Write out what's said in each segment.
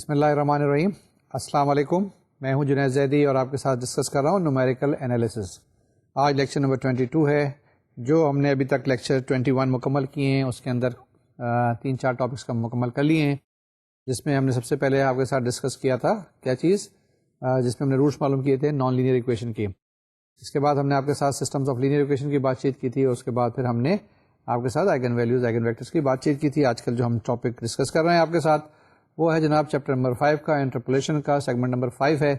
بسم اللہ الرحمن الرحیم. السلام علیکم. میں ہوں جنید زیدی اور آپ کے ساتھ ڈسکس کر رہا ہوں نومیریکل انالیسس. آج لیکچر نمبر 22 ہے. جو ہم نے ابھی تک لیکچر 21 مکمل کیے ہیں اس کے اندر 3-4 ٹاپکس کا مکمل کر لیے ہیں, جس میں ہم نے سب سے پہلے آپ کے ساتھ ڈسکس کیا تھا کیا چیز, جس میں ہم نے روٹس معلوم کیے تھے نان لینئر ایکویشن کی. اس کے بعد ہم نے آپ کے ساتھ سسٹمز آف لینئر ایکویشن کی بات چیت کی تھی, اور اس کے بعد پھر ہم نے آپ کے ساتھ آئگن ویلیوز آئگن ویکٹرز کی بات چیت کی تھی. آج کل جو ہم ٹاپک ڈسکس کر رہے ہیں آپ کے ساتھ وہ ہے جناب چیپٹر نمبر 5 کا انٹرپولیشن کا سیگمنٹ نمبر 5 ہے.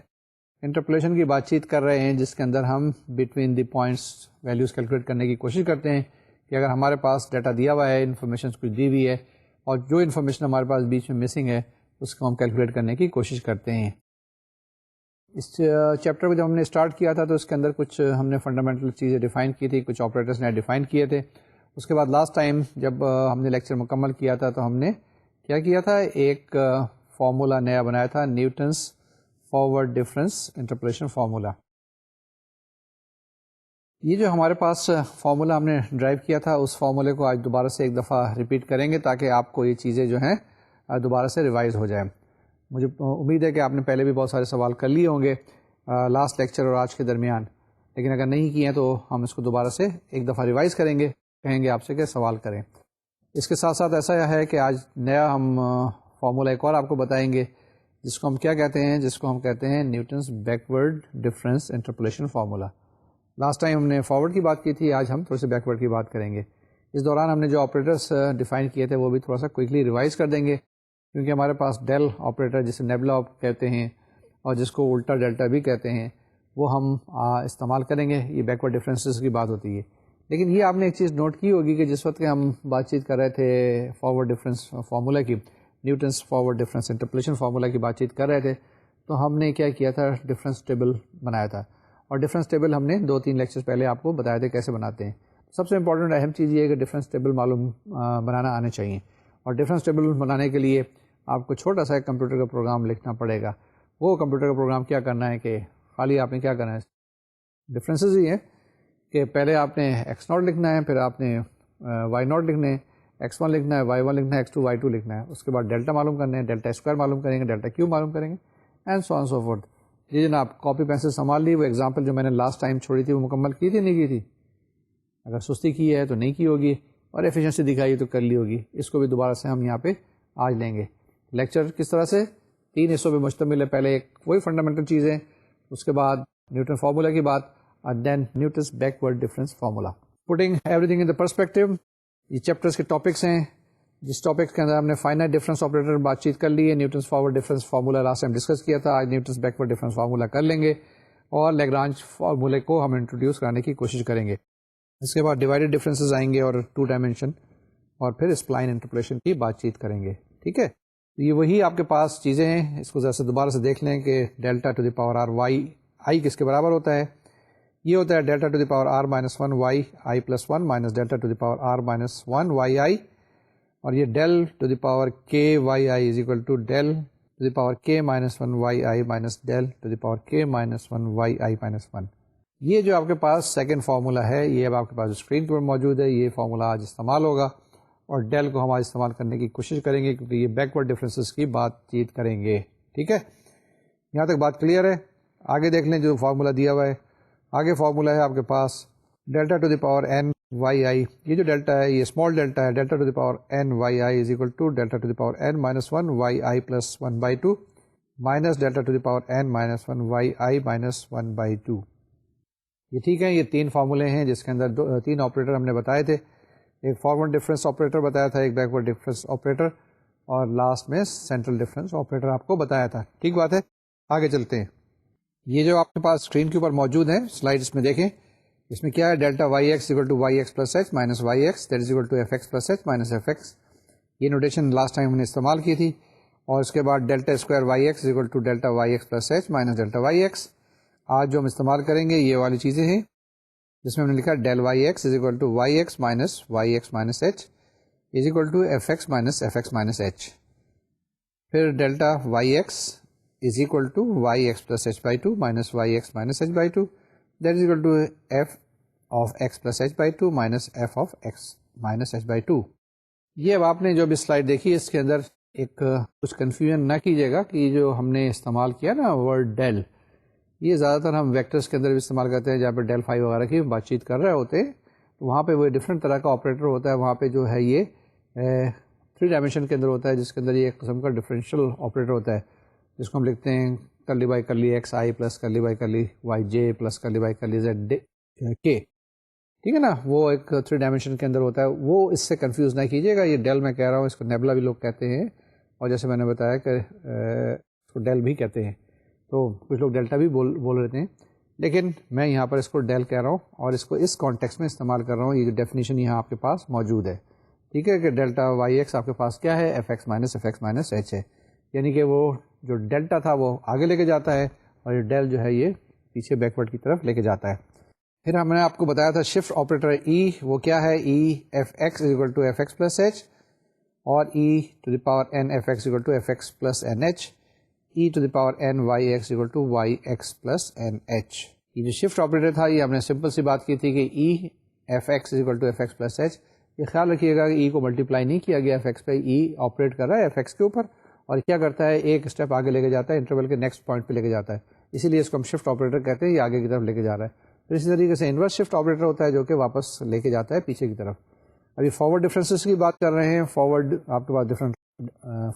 انٹرپولیشن کی بات چیت کر رہے ہیں جس کے اندر ہم between the points values calculate کرنے کی کوشش کرتے ہیں کہ اگر ہمارے پاس ڈیٹا دیا ہوا ہے, انفارمیشن کچھ دی ہوئی ہے, اور جو انفارمیشن ہمارے پاس بیچ میں مسنگ ہے اس کو ہم کیلکولیٹ کرنے کی کوشش کرتے ہیں. اس چیپٹر کو جب ہم نے اسٹارٹ کیا تھا تو اس کے اندر کچھ ہم نے فنڈامنٹل چیزیں ڈیفائن کی تھی, کچھ آپریٹرس نے ڈیفائن کیے تھے. اس کے بعد لاسٹ ٹائم جب ہم نے لیکچر مکمل کیا تھا تو ہم نے کیا کیا تھا, ایک فارمولا نیا بنایا تھا, Newton's forward difference interpolation formula. یہ جو ہمارے پاس فارمولا ہم نے ڈرائیو کیا تھا اس فارمولے کو آج دوبارہ سے ایک دفعہ ریپیٹ کریں گے تاکہ آپ کو یہ چیزیں جو ہیں دوبارہ سے ریوائز ہو جائیں. مجھے امید ہے کہ آپ نے پہلے بھی بہت سارے سوال کر لیے ہوں گے لاسٹ لیکچر اور آج کے درمیان, لیکن اگر نہیں کیے ہیں تو ہم اس کو دوبارہ سے ایک دفعہ ریوائز کریں گے, کہیں گے آپ سے کہ سوال کریں. اس کے ساتھ ساتھ ایسا ہے کہ آج نیا ہم فارمولا ایک اور آپ کو بتائیں گے جس کو ہم کیا کہتے ہیں, جس کو ہم کہتے ہیں Newton's backward difference interpolation formula. Last time ہم نے فارورڈ کی بات کی تھی, آج ہم تھوڑے سے بیکورڈ کی بات کریں گے. اس دوران ہم نے جو آپریٹرس ڈیفائن کیے تھے وہ بھی تھوڑا سا کوئکلی ریوائز کر دیں گے, کیونکہ ہمارے پاس ڈیل آپریٹر جسے نیبلا کہتے ہیں اور جس کو الٹا ڈیلٹا بھی کہتے ہیں وہ ہم استعمال کریں گے. یہ بیکورڈ ڈفرینسز کی بات ہوتی ہے. لیکن یہ آپ نے ایک چیز نوٹ کی ہوگی کہ جس وقت کہ ہم بات چیت کر رہے تھے فارورڈ ڈفرینس فارمولا کی, Newton's forward difference interpolation formula کی بات چیت کر رہے تھے, تو ہم نے کیا کیا تھا, ڈفرینس ٹیبل بنایا تھا. اور ڈفرینس ٹیبل ہم نے 2-3 لیکچرز پہلے آپ کو بتایا تھے کیسے بناتے ہیں. سب سے امپورٹنٹ اہم چیز یہ ہے کہ ڈفرینس ٹیبل معلوم بنانا آنے چاہیے. اور ڈفرینس ٹیبل بنانے کے لیے آپ کو چھوٹا سا ایک کمپیوٹر کا پروگرام لکھنا پڑے گا. وہ کمپیوٹر کا پروگرام کیا کرنا ہے کہ خالی آپ نے کیا کرنا ہے, ڈفرینسز ہی ہیں کہ پہلے آپ نے x0 لکھنا ہے, پھر آپ نے y0 لکھنا ہے, x1 لکھنا ہے, y1 لکھنا ہے, x2 y2 لکھنا ہے. اس کے بعد ڈیلٹا معلوم کرنا ہے, ڈیلٹا اسکوائر معلوم کریں گے, ڈیلٹا کیو معلوم کریں گے, and so on so fourth. جی جناب, کاپی پینسل سنبھال لی. وہ ایگزامپل جو میں نے لاسٹ ٹائم چھوڑی تھی وہ مکمل کی تھی نہیں کی تھی؟ اگر سستی کی ہے تو نہیں کی ہوگی, اور ایفیشنسی دکھائی تو کر لی ہوگی. اس کو بھی دوبارہ سے ہم یہاں پہ آج لیں گے. لیکچر کس طرح سے 3 حصوں پہ مشتمل ہے. پہلے ایک وہی فنڈامنٹل چیزیں, اس کے بعد نیوٹن فارمولا کی بات, and then Newton's backward difference formula. Putting everything in the perspective, یہ چیپٹرز کے ٹاپکس ہیں. جس ٹاپک کے اندر ہم نے فائنائٹ ڈفرینس آپریٹر بات چیت کر لی ہے, Newton's forward difference formula last time discuss کیا تھا. آج نیوٹنس بیکورڈ ڈفرینس فارمولا کر لیں گے, اور لیگرانج فارمولے کو ہم انٹروڈیوس کرنے کی کوشش کریں گے. اس کے بعد ڈیوائڈیڈ ڈفرینسز آئیں گے اور 2 ڈائمینشن, اور پھر اسپلائن انٹرپولیشن کی بات چیت کریں گے. ٹھیک ہے, یہ وہی آپ کے پاس چیزیں ہیں. اس کو ذرا سے دوبارہ سے دیکھ لیں کہ delta to the power r y i کس کے برابر ہوتا ہے. یہ ہوتا ہے delta to the power r minus 1 y i plus 1 minus delta to the power r minus 1 y i, اور یہ del to the power k y i is equal to del to the power k minus 1 y i minus del to the power k minus 1 y i minus 1. یہ جو آپ کے پاس second formula ہے, یہ اب آپ کے پاس اسکرین پر موجود ہے. یہ فارمولا آج استعمال ہوگا, اور ڈیل کو ہم آج استعمال کرنے کی کوشش کریں گے کیونکہ یہ بیکورڈ ڈفرینسز کی بات چیت کریں گے. ٹھیک ہے, یہاں تک بات کلیئر ہے. آگے دیکھ لیں جو فارمولا دیا ہوا ہے. آگے فارمولا ہے آپ کے پاس delta to the power n y i. یہ جو ڈیلٹا ہے یہ اسمال ڈیلٹا ہے. Delta to the power n y i is equal to delta to the power n minus 1 y i plus 1/2 minus delta to the power n minus 1 y i minus 1/2. یہ ٹھیک ہے, یہ 3 فارمولے ہیں جس کے اندر 3 operator ہم نے بتائے تھے. ایک فارورڈ ڈفرینس آپریٹر بتایا تھا, ایک بیکورڈ ڈفرینس آپریٹر, اور لاسٹ میں سینٹرل ڈفرینس آپریٹر آپ کو بتایا تھا. ٹھیک بات ہے, آگے چلتے ہیں. یہ جو آپ کے پاس اسکرین کے اوپر موجود ہے سلائڈس میں دیکھیں, اس میں کیا ہے, delta y x equal to y x plus h minus y x that is equal to f x plus h minus f x. یہ نوٹیشن لاسٹ ٹائم ہم نے استعمال کی تھی. اور اس کے بعد delta square y x equal to delta y x plus h minus delta y x. آج جو ہم استعمال کریں گے یہ والی چیزیں ہیں جس میں ہم نے لکھا del y x is equal to y x minus h is equal to f x minus h. پھر delta y x is equal to yx plus h/2 minus yx minus h/2 that is equal to f of x plus h/2 minus f of x minus h/2. یہ اب آپ نے جو بھی slide دیکھی اس کے اندر ایک کچھ کنفیوژن نہ کیجیے گا کہ جو ہم نے استعمال کیا نا ورڈ ڈیل، یہ زیادہ تر ہم ویکٹرس کے اندر بھی استعمال کرتے ہیں، جہاں پہ ڈیل 5 وغیرہ کی بات چیت کر رہے ہوتے ہیں تو وہاں پہ وہ ڈفرینٹ طرح کا آپریٹر ہوتا ہے، وہاں پہ جو ہے یہ 3 ڈائمینشن کے اندر ہوتا ہے، جس کے اندر یہ ایک قسم کا ڈفرینشیل آپریٹر ہوتا ہے جس کو ہم لکھتے ہیں curly by curly x i plus curly by curly y j plus curly by curly z کے، ٹھیک ہے نا، وہ ایک 3 ڈائمینشن کے اندر ہوتا ہے، وہ اس سے کنفیوز نہ کیجیے گا، یہ ڈیل میں کہہ رہا ہوں، اس کو نیبلا بھی لوگ کہتے ہیں، اور جیسے میں نے بتایا کہ اس کو ڈیل بھی کہتے ہیں، تو کچھ لوگ ڈیلٹا بھی بول رہتے ہیں، لیکن میں یہاں پر اس کو ڈیل کہہ رہا ہوں اور اس کو اس کانٹیکس میں استعمال کر رہا ہوں، یہ جو ڈیفینیشن یہاں آپ کے پاس موجود ہے، ٹھیک ہے، کہ ڈیلٹا وائی ایکس آپ کے پاس کیا ہے، ایف ایکس مائنس ایچ ہے، یعنی کہ وہ جو ڈیلٹا تھا وہ آگے لے کے جاتا ہے اور یہ ڈیل جو ہے یہ پیچھے بیکورڈ کی طرف لے کے جاتا ہے۔ پھر ہم نے آپ کو بتایا تھا شفٹ آپریٹر ای، وہ کیا ہے، E f x is equal to f x plus h, اور E to the power n f x equal to f x plus n h, E to the power n y x equal to y x plus n h. یہ جو shift operator تھا یہ ہم نے simple سی بات کی تھی کہ E f x is equal to f x plus h, یہ خیال رکھیے گا کہ ای کو ملٹیپلائی نہیں کیا گیا ایف ایکس پہ، ای آپریٹ کر رہا ہے ایف ایکس کے اوپر اور کیا کرتا ہے، ایک اسٹیپ آگے لے کے جاتا ہے، انٹرول کے نیکسٹ پوائنٹ پہ لے کے جاتا ہے، اسی لیے اس کو ہم شفٹ آپریٹر کہتے ہیں، یہ آگے کی طرف لے کے جا رہا ہے۔ پھر اسی طریقے سے انورس شفٹ آپریٹر ہوتا ہے جو کہ واپس لے کے جاتا ہے پیچھے کی طرف۔ ابھی فارورڈ ڈفرینسز کی بات کر رہے ہیں، فارورڈ آپ کے پاس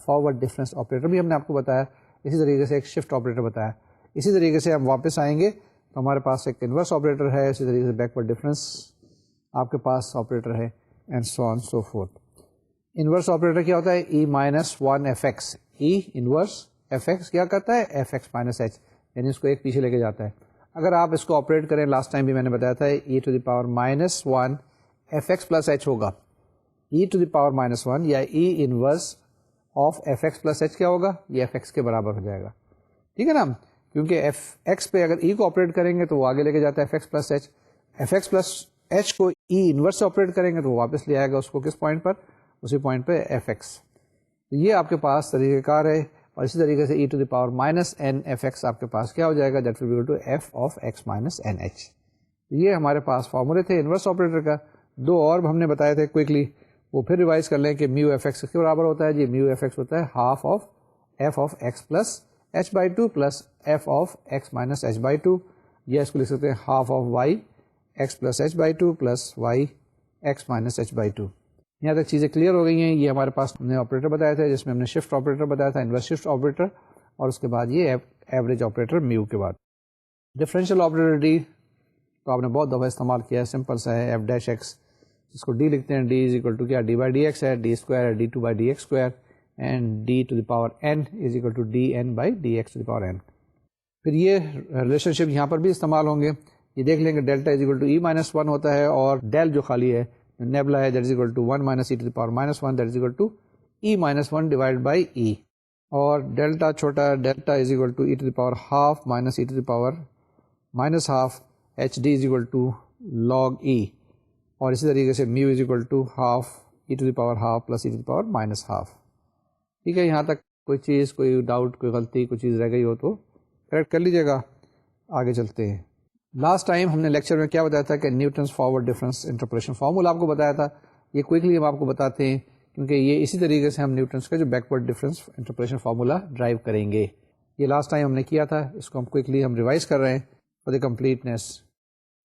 فارورڈ ڈفرینس آپریٹر بھی ہم نے آپ کو بتایا، اسی طریقے سے ایک شفٹ آپریٹر بتایا، اسی طریقے سے ہم واپس آئیں گے تو ہمارے پاس ایک انورس آپریٹر ہے، اسی طریقے سے بیکورڈ ڈفرینس آپ کے پاس آپریٹر ہے، and so on so fourth. Inverse operator کیا ہوتا ہے، ای minus 1 f x, E inverse F x کیا کرتا ہے، ایف ایکس مائنس ایچ، یعنی اس کو ایک پیچھے لے کے جاتا ہے۔ اگر آپ اس کو آپریٹ کریں، لاسٹ ٹائم بھی میں نے بتایا تھا، E to the power minus 1 f x plus h ہوگا، E to the power minus 1 یا E inverse of f x plus h کیا ہوگا، یہ ایف ایکس کے برابر ہو جائے گا، ٹھیک ہے نا، کیونکہ ایف ایکس پہ اگر ای کو آپریٹ کریں گے تو وہ آگے لے کے جاتا ہے f x plus h, f x plus h کو ای انورس سے آپریٹ کریں گے تو وہ واپس لے آئے گا اس کو کس پوائنٹ پر، اسی پوائنٹ پہ ایف ایکس۔ یہ آپ کے پاس طریقہ کار ہے، اور اسی طریقے سے E to the power minus n f x آپ کے پاس کیا ہو جائے گا، that will be equal to f of x minus n h. یہ ہمارے پاس فارمولے تھے انورس آپریٹر کا، دو اور ہم نے بتائے تھے کوئکلی، وہ پھر ریوائز کر لیں کہ میو ایف ایکس کے برابر ہوتا ہے، جی میو ایف ایکس ہوتا ہے half of f of x plus h by two plus f of x minus h by two, یا اس کو لکھ سکتے ہیں half of y x plus h by two plus y x minus h by two. یہاں تک چیزیں clear ہو گئی ہیں۔ یہ ہمارے پاس ہم نے آپریٹر بتایا تھا جس میں ہم نے شفٹ آپریٹر بتایا تھا، انورس شفٹ آپریٹر، اور اس کے بعد یہ ایوریج آپریٹر میو کے بعد۔ ڈفرینشیل آپریٹر ڈی تو آپ نے بہت دفعہ استعمال کیا ہے، سمپل سا ہے، ایف ڈیش ایکس، جس کو ڈی لکھتے ہیں، ڈی از اکول ٹو کیا، ڈی بائی ڈی ایکس ہے، ڈی اسکوائر ہے، D two by d x square, and D to the power n is equal to d n by d x to the power n. پھر یہ relation شپ یہاں پر بھی استعمال ہوں گے، یہ دیکھ لیں گے delta is equal to E minus 1 ہوتا ہے، اور ڈیل جو خالی ہے نیبلا ہے that is equal to 1 minus E to the power minus 1 that is equal to E minus 1 divide by E, اور ڈیلٹا چھوٹا delta is equal to E to the power half minus E to the power minus half h D is equal to log E, اور اسی طریقے سے mu is equal to half E to the power half plus E to the power minus half. ٹھیک ہے، یہاں تک کوئی چیز، کوئی ڈاؤٹ، کوئی غلطی، کوئی چیز رہ گئی ہو تو کریکٹ کر لیجیے گا، آگے چلتے ہیں۔ لاسٹ ٹائم ہم نے لیکچر میں کیا بتایا تھا کہ Newton's forward difference interpolation formula آپ کو بتایا تھا، یہ کوئکلی ہم آپ کو بتاتے ہیں کیونکہ یہ اسی طریقے سے ہم نیوٹنس کا جو backward difference interpolation formula derive کریں گے۔ یہ لاسٹ ٹائم ہم نے کیا تھا، اس کو ہم کوئکلی ہم ریوائز کر رہے ہیں فار دی کمپلیٹنیس۔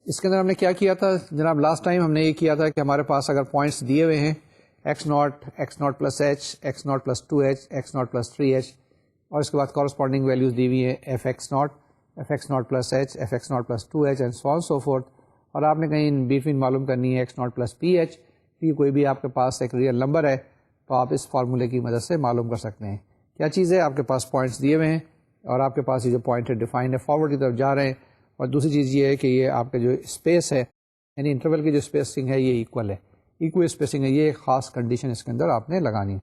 اس کے اندر ہم نے کیا کیا تھا جناب، لاسٹ ٹائم ہم نے یہ کیا تھا کہ ہمارے پاس اگر پوائنٹس دیے ہوئے ہیں x naught plus h, x naught plus 2h، x naught plus 3h، اور اس کے بعد کورسپونڈنگ ویلیوز دی ہوئی ہیں f x naught plus h, f x naught plus 2h and so on so forth, اور آپ نے کہیں بٹوین معلوم کرنی ہے x naught plus p h, کہ کوئی بھی آپ کے پاس ایک ریئل نمبر ہے تو آپ اس فارمولے کی مدد سے معلوم کر سکتے ہیں۔ کیا چیز ہے، آپ کے پاس پوائنٹس دیے ہوئے ہیں اور آپ کے پاس یہ جو پوائنٹ ہے ڈیفائنڈ ہے، فارورڈ کی طرف جا رہے ہیں، اور دوسری چیز یہ ہے کہ یہ آپ کا جو اسپیس ہے یعنی انٹرول کی جو اسپیسنگ ہے یہ ایکول ہے، ایکول اسپیسنگ ہے، یہ ایک خاص کنڈیشن اس کے اندر آپ نے لگانی ہے،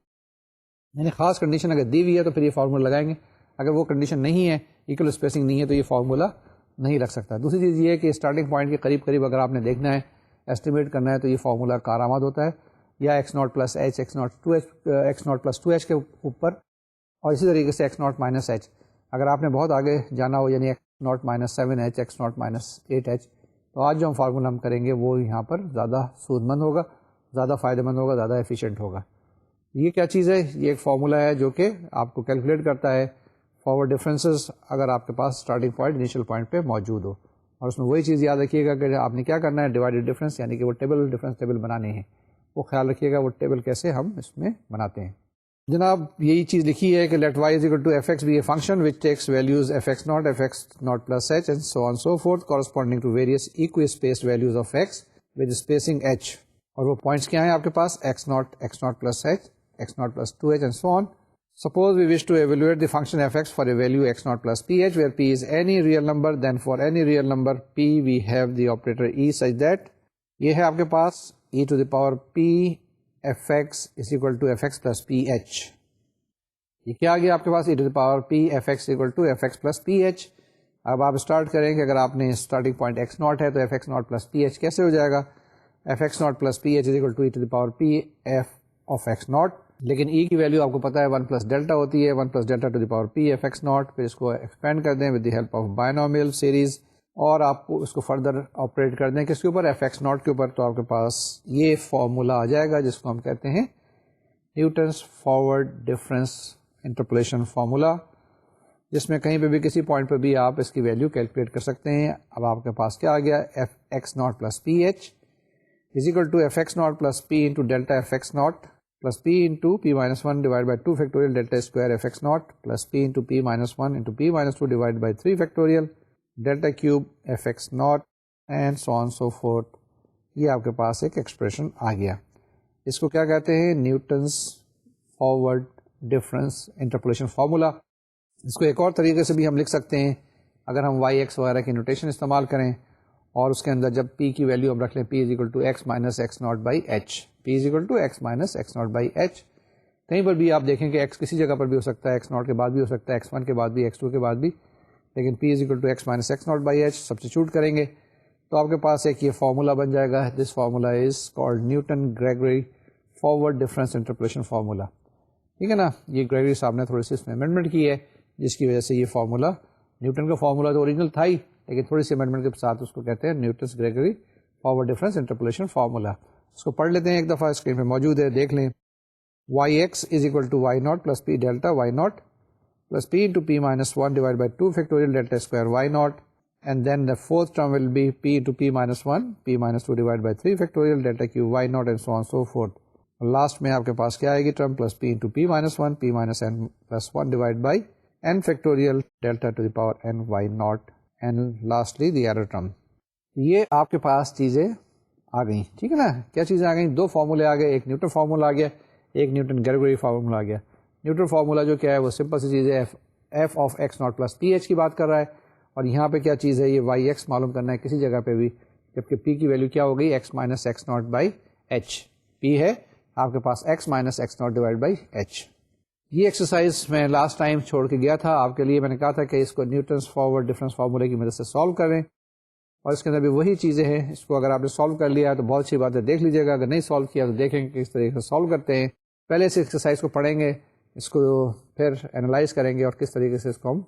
یعنی خاص کنڈیشن اگر دی ہوئی ہے تو پھر یہ فارمولا لگائیں گے، اگر وہ کنڈیشن نہیں ہے، ایکول اسپیسنگ نہیں ہے تو یہ فارمولا نہیں لگ سکتا۔ دوسری چیز یہ ہے کہ اسٹارٹنگ پوائنٹ کے قریب قریب اگر آپ نے دیکھنا ہے، ایسٹیمیٹ کرنا ہے، تو یہ فارمولا کارآمد ہوتا ہے، یا x naught plus h, x naught plus 2h کے اوپر، اور اسی طریقے سے ایکس ناٹ مائنس ایچ، اگر آپ نے بہت آگے جانا ہو یعنی x naught minus 7h، x naught minus 8h، تو آج جو ہم فارمولا ہم کریں گے وہ یہاں پر زیادہ سود مند ہوگا، زیادہ فائدہ مند ہوگا، زیادہ ایفیشینٹ ہوگا۔ یہ کیا چیز ہے؟ یہ ایک فارمولا ہے جو کہ آپ کو کیلکولیٹ کرتا ہے فارورڈ ڈفرینسز اگر آپ کے پاس اسٹارٹنگ پوائنٹ انیشیل پوائنٹ پہ موجود ہو. اور اس میں وہی چیز یاد رکھیے گا کہ آپ نے کیا کرنا ہے، ڈیوائڈیڈ ڈفرینس، یعنی کہ وہ ٹیبل ڈفرینس ٹیبل بنانے ہیں. وہ خیال رکھیے گا وہ ٹیبل کیسے ہم اس میں بناتے ہیں. جناب یہی چیز لکھی ہے کہ let y is equal to f x be a function which takes values f x naught plus h and so on so fourth corresponding to various equally spaced values of x with spacing h. اور وہ points کیا ہیں آپ کے پاس؟ X naught plus h, x naught plus 2h and so on. Suppose we wish to evaluate the function fx for a value x naught plus ph where p is any real number, then for any real number p we have the operator e such that یہ ہے آپ کے پاس e to the power p fx is equal to fx plus ph. یہ کیا آ گیا آپ کے پاس؟ e to the power p fx is equal to fx plus ph. اب آپ اسٹارٹ کریں کہ اگر آپ نے اسٹارٹنگ پوائنٹ x ناٹ ہے تو fx ناٹ پلس ph کیسے ہو جائے گا؟ fx not plus ph is equal to e to the power p f of x not. لیکن ای کی ویلیو آپ کو پتہ ہے 1 پلس ڈیلٹا ہوتی ہے، 1 plus delta to the power p f x naught. پھر اس کو ایکسپینڈ کر دیں with the help of binomial series اور آپ کو اس کو فردر آپریٹ کر دیں کس کے اوپر؟ ایف ایکس ناٹ کے اوپر. تو آپ کے پاس یہ فارمولا آ جائے گا جس کو ہم کہتے ہیں Newton's forward difference interpolation formula, جس میں کہیں پہ بھی کسی پوائنٹ پہ بھی آپ اس کی ویلیو کیلکولیٹ کر سکتے ہیں. اب آپ کے پاس کیا آ گیا؟ F x naught plus p h is equal to f x naught plus p into delta f x naught plus p into p minus 1 divided by 2 factorial delta square fx naught plus p into p minus 1 into p minus 2 divided by 3 factorial delta cube fx naught and so on so forth. یہ آپ کے پاس ایک expression آ گیا. اس کو کیا کہتے ہیں؟ Newton's forward difference interpolation formula. اس کو ایک اور طریقے سے بھی ہم لکھ سکتے ہیں اگر ہم وائی ایکس وغیرہ کی نوٹیشن استعمال کریں اور اس کے اندر جب p کی ویلیو ہم رکھ لیں p is equal to x minus x naught by h. p is equal to x minus x naught by h. کہیں پر بھی آپ دیکھیں کہ ایکس کسی جگہ پر بھی ہو سکتا ہے، ایکس ناٹ کے بعد بھی ہو سکتا ہے، ایکس ون کے بعد بھی، ایکس ٹو کے بعد بھی، لیکن p is equal to x minus x naught by h substitute کریں گے تو آپ کے پاس ایک یہ فارمولا بن جائے گا. This formula is called Newton Gregory forward difference interpolation formula. ٹھیک ہے نا؟ یہ گریگری صاحب نے تھوڑی سی اس میں امینڈمنٹ کی ہے جس کی وجہ سے یہ فارمولا، نیوٹن کا فارمولا تو اوریجنل تھا ہی لیکن تھوڑی سی امینڈمنٹ کے ساتھ اس کو کہتے ہیں Newton's Gregory forward difference interpolation formula. اس کو پڑھ لیتے ہیں ایک دفعہ، اسکرین پہ موجود ہے، دیکھ لیں. Y x is equal to y naught plus p delta y naught plus p into p minus 1 divide by 2 factorial delta square y naught and then the fourth term will be p into p minus 1 p minus 2 divide by 3 factorial delta cube y naught and so on so forth. Last میں آپ کے پاس کیا آئے گی term? Plus p into p minus 1 p minus n plus 1 divide by n factorial delta to the power n y naught and lastly the error term. یہ آپ کے پاس چیزیں آ گئیں. ٹھیک ہے نا؟ کیا چیزیں آ گئیں؟ دو فارمولے آ گئے، ایک نیوٹن فارمولا آ گیا، ایک نیوٹن گریگوری فارمولا آ گیا. نیوٹن فارمولا جو کیا ہے وہ سمپل سی چیز ہے، f of x naught plus p h کی بات کر رہا ہے اور یہاں پہ کیا چیز ہے؟ یہ وائی ایکس معلوم کرنا ہے کسی جگہ پہ بھی، جبکہ پی کی ویلیو کیا ہو گئی؟ X minus x naught by h. P ہے آپ کے پاس x minus x naught divide by h. یہ ایکسرسائز میں لاسٹ ٹائم چھوڑ کے گیا تھا آپ کے لیے، میں نے کہا تھا کہ اس کو نیوٹنس فارورڈ ڈفرینس فارمولے کی مدد سے سالو کریں اور اس کے اندر بھی وہی چیزیں ہیں. اس کو اگر آپ نے سالو کر لیا تو بہت سی باتیں دیکھ لیجیے گا، اگر نہیں سالو کیا تو دیکھیں کہ کس طریقے سے سالو کرتے ہیں. پہلے اس ایکسرسائز کو پڑھیں گے، اس کو پھر انالائز کریں گے اور کس طریقے سے اس کو ہم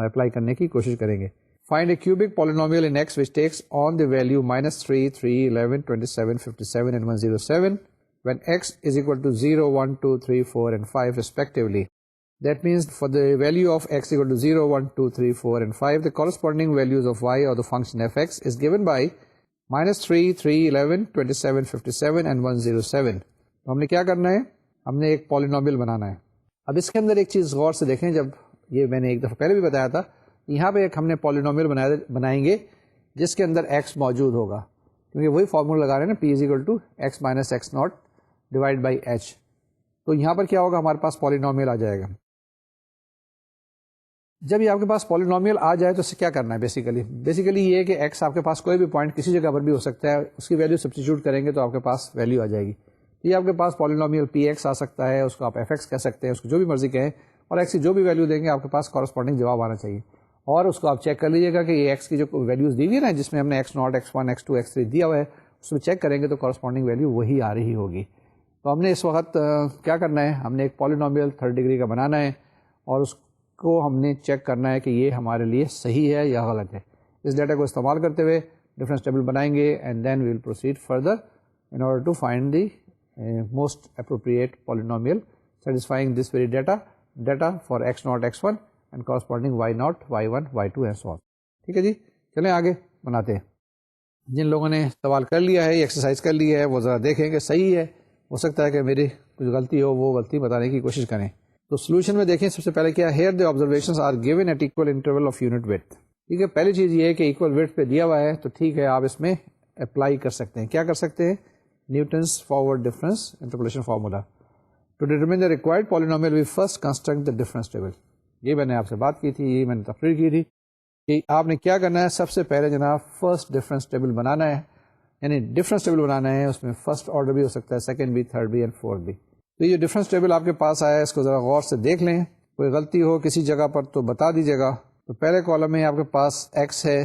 اپلائی کرنے کی کوشش کریں گے. Find a cubic polynomial in x which takes on the value -3, 3, 11, 27, 57 and 107 when x is equal to 0, 1, 2, 3, 4 and 5 respectively. That means for the value of x equal to 0, 1, 2, 3, 4 and 5, the corresponding values of y or the function fx is given by -3, 3, 11, 27, 57 and 107. تو ہم نے کیا کرنا ہے؟ ہم نے ایک polynomial بنانا ہے. اب اس کے اندر ایک چیز غور سے دیکھیں، جب یہ میں نے ایک دفعہ پہلے بھی بتایا تھا، یہاں پہ ایک ہم نے پولینومیل بنائیں گے جس کے اندر x موجود ہوگا، کیونکہ وہی فارمولا لگا رہے ہیں نا، p is equal to x minus x naught divide by h. تو یہاں پر کیا ہوگا؟ ہمارے پاس پولینومیل آ جائے گا. جب یہ آپ کے پاس پولینومیل آ جائے تو اسے کیا کرنا ہے؟ بیسیکلی یہ ہے کہ x آپ کے پاس کوئی بھی پوائنٹ کسی جگہ پر بھی ہو سکتا ہے، اس کی ویلیو سبسٹیچیوٹ کریں گے تو آپ کے پاس ویلیو آ جائے گی. یہ آپ کے پاس پولینومیل پی ایکس آ سکتا ہے، اس کو آپ ایف ایکس کہہ سکتے ہیں، اس کو جو بھی مرضی کہیں، اور ایکس کی جو بھی ویلیو دیں گے آپ کے پاس کورسپونڈنگ جواب آنا چاہیے. اور اس کو آپ چیک کر لیجیے گا کہ یہ ایکس کی جو ویلیوز دی ہوئی ہے نا، جس میں ہم نے x naught, x one, x two, x three دیا ہوا ہے، اس میں چیک کریں گے تو کورسپونڈنگ ویلیو وہی آ رہی ہوگی. تو ہم نے اس وقت کیا کرنا ہے؟ ہم نے ایک پولینومیل 3rd ڈگری کا بنانا ہے اور اس کو ہم نے چیک کرنا ہے کہ یہ ہمارے لیے صحیح ہے یا غلط ہے. اس ڈیٹا کو استعمال کرتے ہوئے ڈفرینس ٹیبل بنائیں گے and then we will proceed further in order to find the most appropriate polynomial satisfying this very data for x0 x1 and corresponding y0 y1 y2 and so on. ٹھیک ہے جی، چلیں آگے بناتے ہیں. جن لوگوں نے سوال کر لیا ہے، ایکسرسائز کر لی ہے، وہ ذرا دیکھیں کہ صحیح ہے، ہو سکتا ہے کہ میری کچھ غلطی ہو، وہ غلطی بتانے کی کوشش کریں. تو سولوشن میں دیکھیں سب سے پہلے کیا، here the observations are given at equal interval of unit width. ٹھیک ہے، پہلی چیز یہ ہے کہ ایکول ویڈتھ پہ دیا ہوا ہے تو ٹھیک ہے، آپ اس میں اپلائی کر سکتے ہیں. کیا کر سکتے ہیں؟ Newton's forward difference interpolation formula. To determine the required polynomial we first construct the difference table. یہ میں نے آپ سے بات کی تھی، یہ میں نے تقریر کی تھی کہ آپ نے کیا کرنا ہے، سب سے پہلے جناب فرسٹ ڈفرینس ٹیبل بنانا ہے، یعنی ڈفرینس ٹیبل بنانا ہے. اس میں فرسٹ آرڈر بھی ہو سکتا ہے، سیکنڈ بھی، تھرڈ بھی اینڈ فورتھ بھی. تو یہ جو ڈفرینس ٹیبل آپ کے پاس آیا ہے اس کو ذرا غور سے دیکھ لیں، کوئی غلطی ہو کسی جگہ پر تو بتا دیجیے گا. تو پہلے کالم میں آپ کے پاس ایکس ہے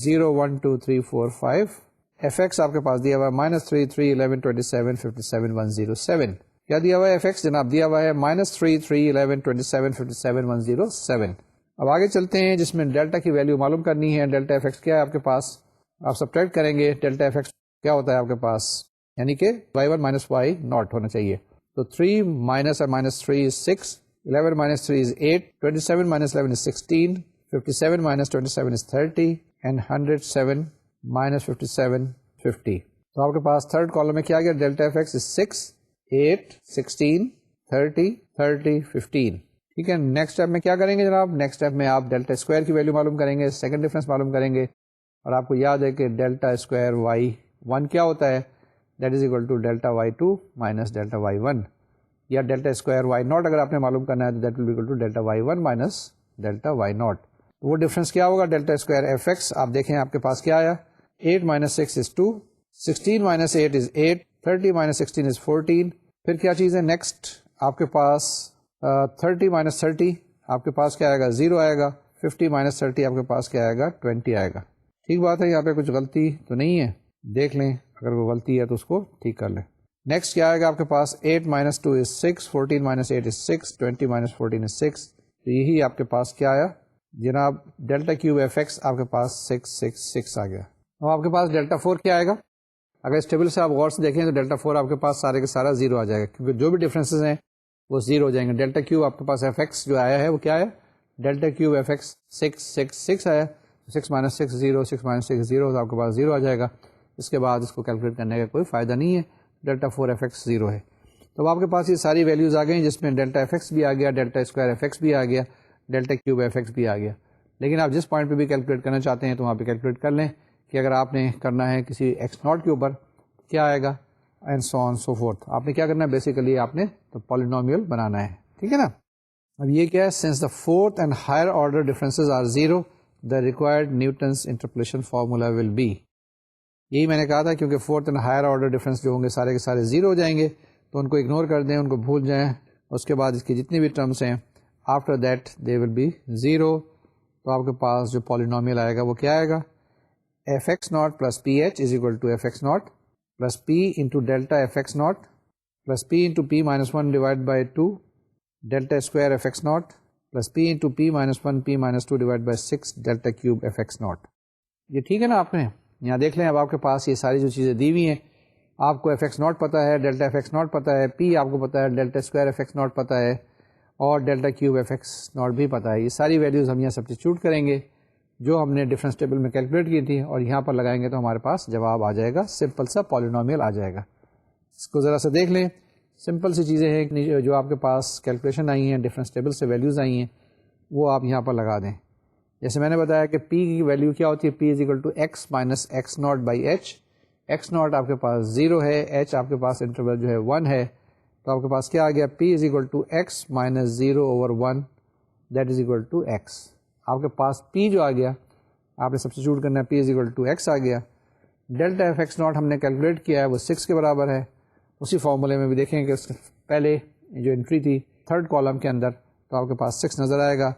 0 1 2 3 4 5، ایف ایکس آپ کے پاس دیا ہوا ہے -3 3 11 27 57 107. کیا دیا ہوا ہے ایف ایکس جناب؟ دیا ہوا ہے -3 3 11 27 57 107. اب آگے چلتے ہیں جس میں ڈیلٹا کی ویلیو معلوم کرنی ہے. ڈیلٹا ایف ایکس کیا ہے آپ کے پاس؟ آپ سبٹریکٹ کریں گے. ڈیلٹا ایف ایکس کیا ہوتا ہے آپ کے پاس؟ یعنی کہ y1 minus y0 ہونا چاہیے. تو 3 minus or -3 is 6, 11 minus 3 is 8, 27 minus 11 is 16, 57 minus 27 is 30 and 107 minus 57 50. تو آپ کے پاس تھرڈ کالم میں کیا گیا؟ Delta f x 6 8 16 30 30 15. ٹھیک ہے، نیکسٹ اسٹیپ میں کیا کریں گے جناب؟ نیکسٹ اسٹیپ میں آپ ڈیلٹا اسکوائر کی ویلیو معلوم کریں گے، سیکنڈ ڈفرینس معلوم کریں گے. اور آپ کو یاد ہے کہ ڈیلٹا اسکوائر y1 کیا ہوتا ہے؟ That is equal to delta y2 minus delta y1. یا ڈیلٹا اسکوائر y0 اگر آپ نے معلوم کرنا ہے تو that will be equal to delta y1 minus delta y0. وہ ڈفرینس کیا ہوگا؟ Delta square f x. آپ دیکھیں آپ کے پاس کیا آیا؟ 8 minus 6 is 2, 16 minus 8 is 8, 30 minus 16 is 14. پھر کیا چیز ہے نیکسٹ آپ کے پاس؟ 30 minus 30 آپ کے پاس کیا آئے گا؟ 0 آئے گا. 50 minus 30 آپ کے پاس کیا آئے گا؟ 20 آئے گا. ٹھیک بات ہے، یہاں پہ کچھ غلطی تو نہیں ہے؟ دیکھ لیں، اگر کوئی غلطی ہے تو اس کو ٹھیک کر لیں. نیکسٹ کیا آئے گا آپ کے پاس؟ 8 minus 2 is 6, 14 minus 8 is 6, 20 minus 14 is 6. تو یہی آپ کے پاس کیا آیا جناب؟ ڈیلٹا کیوب ایف ایکس آپ کے پاس 6 6 6 آ گیا. اب آپ کے پاس ڈیلٹا 4 کیا آئے گا؟ اگر اس ٹیبل سے آپ غور سے دیکھیں تو ڈیلٹا 4 آپ کے پاس سارے کے سارا 0 آ جائے گا، کیونکہ جو بھی ڈفرینسز ہیں وہ 0 ہو جائیں گے. ڈیلٹا کیوب آپ کے پاس ایف ایکس جو آیا ہے وہ کیا ہے؟ ڈیلٹا کیوب ایف ایکس 6 6 6 آیا. 6 minus 6 0, 6 minus 6 0 تو آپ کے پاس 0 آ جائے گا. اس کے بعد اس کو کیلکولیٹ کرنے کا کوئی فائدہ نہیں ہے. ڈیلٹا 4 ایف ایکس 0 ہے. تو آپ کے پاس یہ ساری ویلیوز آ گئی جس میں ڈیلٹا ایف ایکس بھی آ گیا، ڈیلٹا اسکوائر ایف ایکس بھی آ گیا، ڈیلٹا کیوب ایف ایکس بھی آ گیا. لیکن آپ جس پوائنٹ پہ بھی کیلکولیٹ کرنا چاہتے ہیں تو وہاں پہ کیلکولیٹ کر لیں کہ اگر آپ نے کرنا ہے کسی ایکس ناٹ کے اوپر کیا آئے گا، and so on so fourth. آپ نے کیا کرنا ہے؟ بیسیکلی آپ نے تو پالینومیل بنانا ہے. ٹھیک ہے نا؟ اب یہ کیا ہے؟ Since the fourth and higher order differences are 0 the required Newton's interpolation formula will be. یہی میں نے کہا تھا، کیونکہ fourth and higher order difference جو ہوں گے سارے کے سارے 0 ہو جائیں گے، تو ان کو اگنور کر دیں، ان کو بھول جائیں. اس کے بعد اس کی جتنی بھی ٹرمس ہیں after that they will be 0. تو آپ کے پاس جو پالینومیل آئے گا وہ کیا آئے گا؟ F x naught plus p h is equal to f x naught plus p into delta f x naught plus p into p minus 1 divide by 2 delta square f x naught plus p into p minus 1 p minus 2 divide by 6 delta cube f x naught. یہ ٹھیک ہے نا؟ آپ نے یہاں دیکھ لیں، اب آپ کے پاس یہ ساری جو چیزیں دی ہوئی ہیں، آپ کو ایف ایکس ناٹ پتہ ہے، ڈیلٹا ایف ایکس ناٹ پتہ ہے، پی آپ کو پتہ ہے، delta square f x naught پتہ ہے، اور delta cube f x naught بھی پتہ ہے. یہ ساری ویلیوز ہم یہاں سبسٹیٹیوٹ کریں گے جو ہم نے ڈفرینس ٹیبل میں کیلکولیٹ کی تھی، اور یہاں پر لگائیں گے تو ہمارے پاس جواب آ جائے گا، سمپل سا پالینومیل آ جائے گا. اس کو ذرا سا دیکھ لیں، سمپل سی چیزیں ہیں جو آپ کے پاس کیلکولیشن آئی ہیں، ڈفرینس ٹیبل سے ویلیوز آئی ہیں، وہ آپ یہاں پر لگا دیں. جیسے میں نے بتایا کہ پی کی ویلیو کیا ہوتی ہے؟ P is equal to x minus x naught by h. X naught آپ کے پاس 0 ہے، ایچ آپ کے پاس انٹرول جو ہے 1 ہے، تو آپ کے پاس کیا آ گیا؟ P is equal to x minus 0 over 1 that is equal to x. آپ کے پاس پی جو آ گیا آپ نے سبسٹیٹیوٹ کرنا ہے، p is equal to x آ گیا. ڈیلٹا ایف ایکس ناٹ ہم نے کیلکولیٹ کیا ہے، وہ 6 کے برابر ہے. اسی فارمولے میں بھی دیکھیں کہ اس کے پہلے جو انٹری تھی تھرڈ کالم کے اندر، تو آپ کے پاس 6 نظر آئے گا.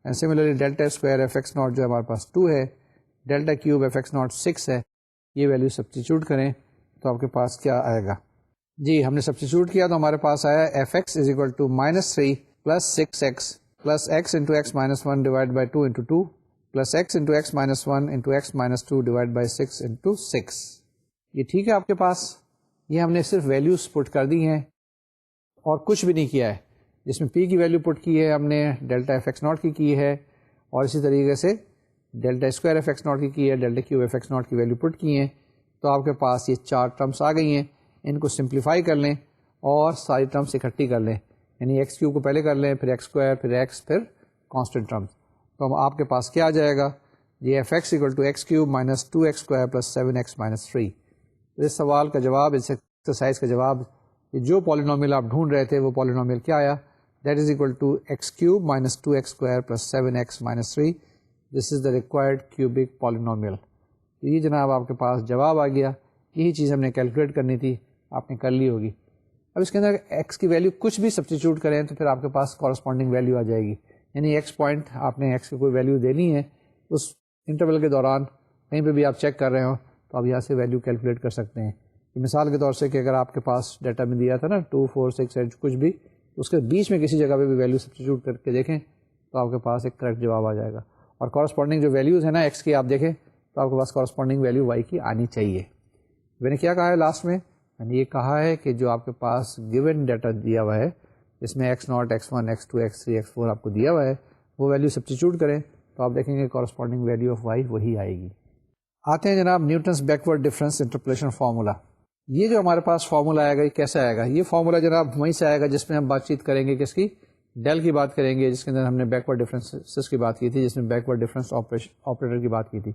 And similarly delta square f x naught جو ہمارے پاس 2 ہے، delta cube f x naught 6 ہے. یہ ویلیو سبسٹیٹیوٹ کریں تو آپ کے پاس کیا آئے گا؟ جی ہم نے سبسٹیٹیوٹ کیا تو ہمارے پاس آیا f x is equal to -3 plus 6x plus x into x minus 1 divide by 2 into 2 plus x into x minus 1 into x minus 2 divide by 6 into 6. یہ ٹھیک ہے آپ کے پاس؟ یہ ہم نے صرف ویلیوز پٹ کر دی ہیں اور کچھ بھی نہیں کیا ہے. جس میں پی کی ویلیو پٹ کی ہے ہم نے ڈیلٹا ایف ایکس ناٹ کی ہے, اور اسی طریقے سے delta square f x naught کی ہے, delta cube f x naught کی ویلیو پٹ کی ہیں. تو آپ کے پاس یہ 4 ٹرمس آ گئی ہیں. ان کو سمپلیفائی کر لیں اور ساری ٹرمس اکٹھی کر لیں, یعنی ایکس کیوب کو پہلے کر لیں, پھر ایکس اسکوائر, پھر ایکس, پھر کانسٹنٹ ٹرمس. تو آپ کے پاس کیا آ جائے گا, یہ f x equal to x cube minus 2x square plus 7x minus 3. اس سوال کا جواب, اس ایکسرسائز کا جواب, جو پالینومیل آپ ڈھونڈ رہے تھے وہ پالینومیل کیا آیا, that is equal to x cube minus 2x square plus 7x minus 3. This is the required cubic polynomial. یہ جناب آپ کے پاس جواب آ گیا. یہی چیز ہم نے کیلکولیٹ کرنی تھی, آپ نے کر لی ہوگی. اب اس کے اندر ایکس کی ویلیو کچھ بھی سبسٹیچیوٹ کریں تو پھر آپ کے پاس کورسپونڈنگ ویلیو آ جائے گی. یعنی ایکس پوائنٹ آپ نے ایکس کی کوئی ویلیو دینی ہے, اس انٹرول کے دوران کہیں پہ بھی آپ چیک کر رہے ہو تو آپ یہاں سے ویلیو کیلکولیٹ کر سکتے ہیں. مثال کے طور سے کہ اگر آپ کے پاس ڈیٹا میں دیا تھا نا 2 4 6 8 کچھ بھی, اس کے بیچ میں کسی جگہ پہ بھی ویلیو سبسٹیچیوٹ کر کے دیکھیں تو آپ کے پاس ایک کریکٹ جواب آ جائے گا. اور کورسپونڈنگ جو ویلیوز ہیں نا ایکس کی, آپ دیکھیں تو آپ کے پاس کورسپونڈنگ ویلیو وائی کی آنی چاہیے. میں نے کیا کہا ہے لاسٹ میں نے یہ کہا ہے کہ جو آپ کے پاس گیون ڈیٹا دیا ہوا ہے, جس میں x0, x1, x2, x3, x4 آپ کو دیا ہوا ہے, وہ ویلیو سبسٹیچیوٹ کریں تو آپ دیکھیں گے کورسپونڈنگ ویلیو آف y وہی آئے گی. آتے ہیں جناب Newton's backward difference interpolation formula. یہ جو ہمارے پاس فارمولا آئے گا یہ کیسے آئے گا؟ یہ فارمولا جناب وہیں سے آئے گا جس میں ہم بات چیت کریں گے کس کی, ڈیل کی بات کریں گے, جس کے اندر ہم نے بیکورڈ ڈفرینسز کی بات کی تھی, جس میں بیکورڈ ڈفرینس آپریٹر کی بات کی تھی.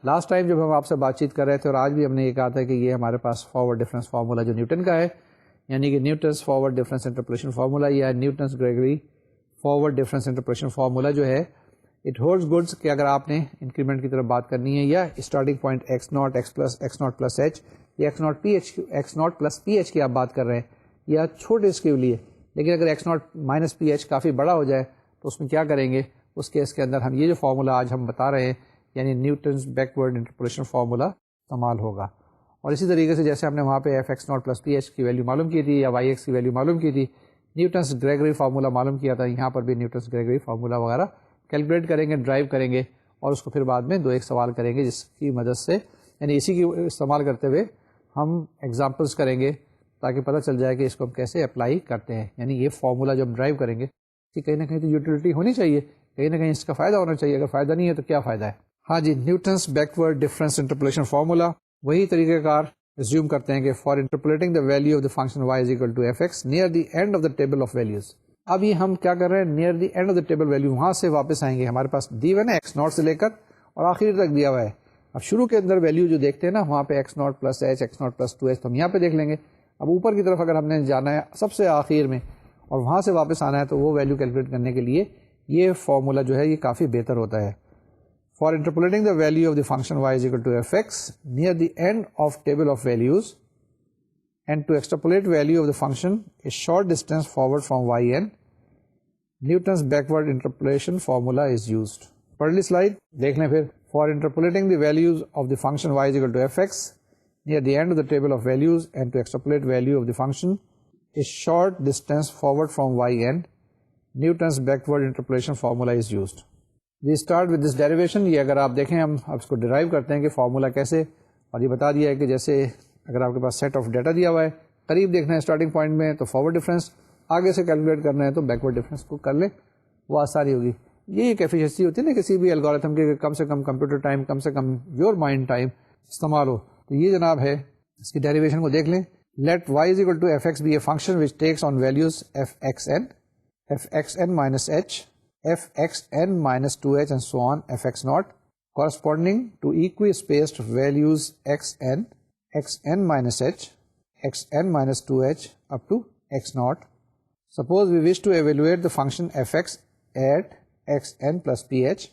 لاسٹ ٹائم جب ہم آپ سے بات چیت کر رہے تھے, اور آج بھی ہم نے یہ کہا تھا کہ یہ ہمارے پاس فارورڈ ڈفرینس فارمولا جو نیوٹن کا ہے, یعنی کہ Newton's forward difference interpolation formula یا Newton's Gregory forward difference interpolation formula جو ہے, اٹ ہولڈز گڈس کہ اگر آپ نے انکریمنٹ کی طرف بات کرنی ہے یا starting point x naught x naught plus h یا x naught plus p h کی آپ بات کر رہے ہیں یا چھوٹے اس کے لیے, لیکن اگر x naught minus p h کافی بڑا ہو جائے تو اس میں کیا کریں گے, اس کیس کے اندر ہم یہ جو فارمولا آج ہم بتا رہے ہیں یعنی نیوٹنس بیکورڈ انٹرپولیشن فارمولا استعمال ہوگا. اور اسی طریقے سے جیسے ہم نے وہاں پہ f x naught plus p h کی ویلیو معلوم کی تھی یا وائی ایکس کی ویلیو معلوم کی تھی, نیوٹنس گریگری فارمولا معلوم کیا تھا, یہاں پر بھی نیوٹنس گریگری فارمولا وغیرہ کیلکولیٹ کریں گے, ڈرائیو کریں گے, اور اس کو پھر بعد میں 2 ایک سوال کریں گے جس کی مدد سے, یعنی اسی کی استعمال کرتے ہوئے ہم ایگزامپلس کریں گے تاکہ پتہ چل جائے کہ اس کو ہم کیسے اپلائی کرتے ہیں. یعنی یہ فارمولا جو ہم ڈرائیو کریں گے کہ کہیں نہ کہیں تو یوٹیلٹی ہونی چاہیے, کہیں نہ کہیں اس کا فائدہ ہونا چاہیے, اگر فائدہ نہیں ہے تو کیا فائدہ ہے. ہاں جی, Newton's backward difference interpolation formula وہی طریقہ کار ریزیوم کرتے ہیں کہ for interpolating the value of the function y is equal to f x near the end of the table of values. اب یہ ہم کیا کر رہے ہیں, near the end of the table value, وہاں سے واپس آئیں گے. ہمارے پاس دی ہوا ہے ایکس ناٹ سے لے کر اور آخر تک دیا ہوا ہے. اب شروع کے اندر ویلیو جو دیکھتے ہیں نا وہاں پہ x naught plus h, x naught plus 2h, تو ہم یہاں پہ دیکھ لیں گے. اب اوپر کی طرف اگر ہم نے جانا ہے سب سے آخر میں اور وہاں سے واپس آنا ہے تو وہ ویلیو کیلکولیٹ کرنے کے لیے یہ فارمولا جو ہے یہ کافی بہتر ہوتا ہے. For interpolating the value of the function y is equal to f x near the end of table of values and to extrapolate value of the function a short distance forward from yn, Newton's backward interpolation formula is used. پڑھ لی slide, دیکھ لیں پھر. For interpolating the values of the function y is equal to fx near the end of the table of values and to extrapolate value of the function a short distance forward from yn, Newton's backward interpolation formula is used. We start with this derivation. یہ اگر آپ دیکھیں ہم اب اس کو drive کرتے ہیں کہ فارمولا کیسے, اور یہ بتا دیا ہے کہ جیسے اگر آپ کے پاس سیٹ آف ڈیٹا دیا ہوا ہے, قریب دیکھنا ہے اسٹارٹنگ پوائنٹ میں تو فارورڈ ڈفرینس, آگے سے کیلکولیٹ کرنا ہے تو بیکورڈ ڈفرینس کو کر لیں, وہ آسانی ہوگی. یہ ایک ایفیشنسی ہوتی ہے نا کسی بھی الگورتھم کی, کم سے کم کمپیوٹر ٹائم, کم سے کم یور مائنڈ ٹائم استعمال ہو. تو یہ جناب ہے اس کی ڈیریویشن کو دیکھ لیں. لیٹ y is equal to fx be a function which takes on values fxn, fxn minus h, fxn minus 2h and so on fx naught corresponding to equispaced values xn, xn minus h, xn minus 2h up to x naught. Suppose we wish to evaluate the function fx at xn plus ph.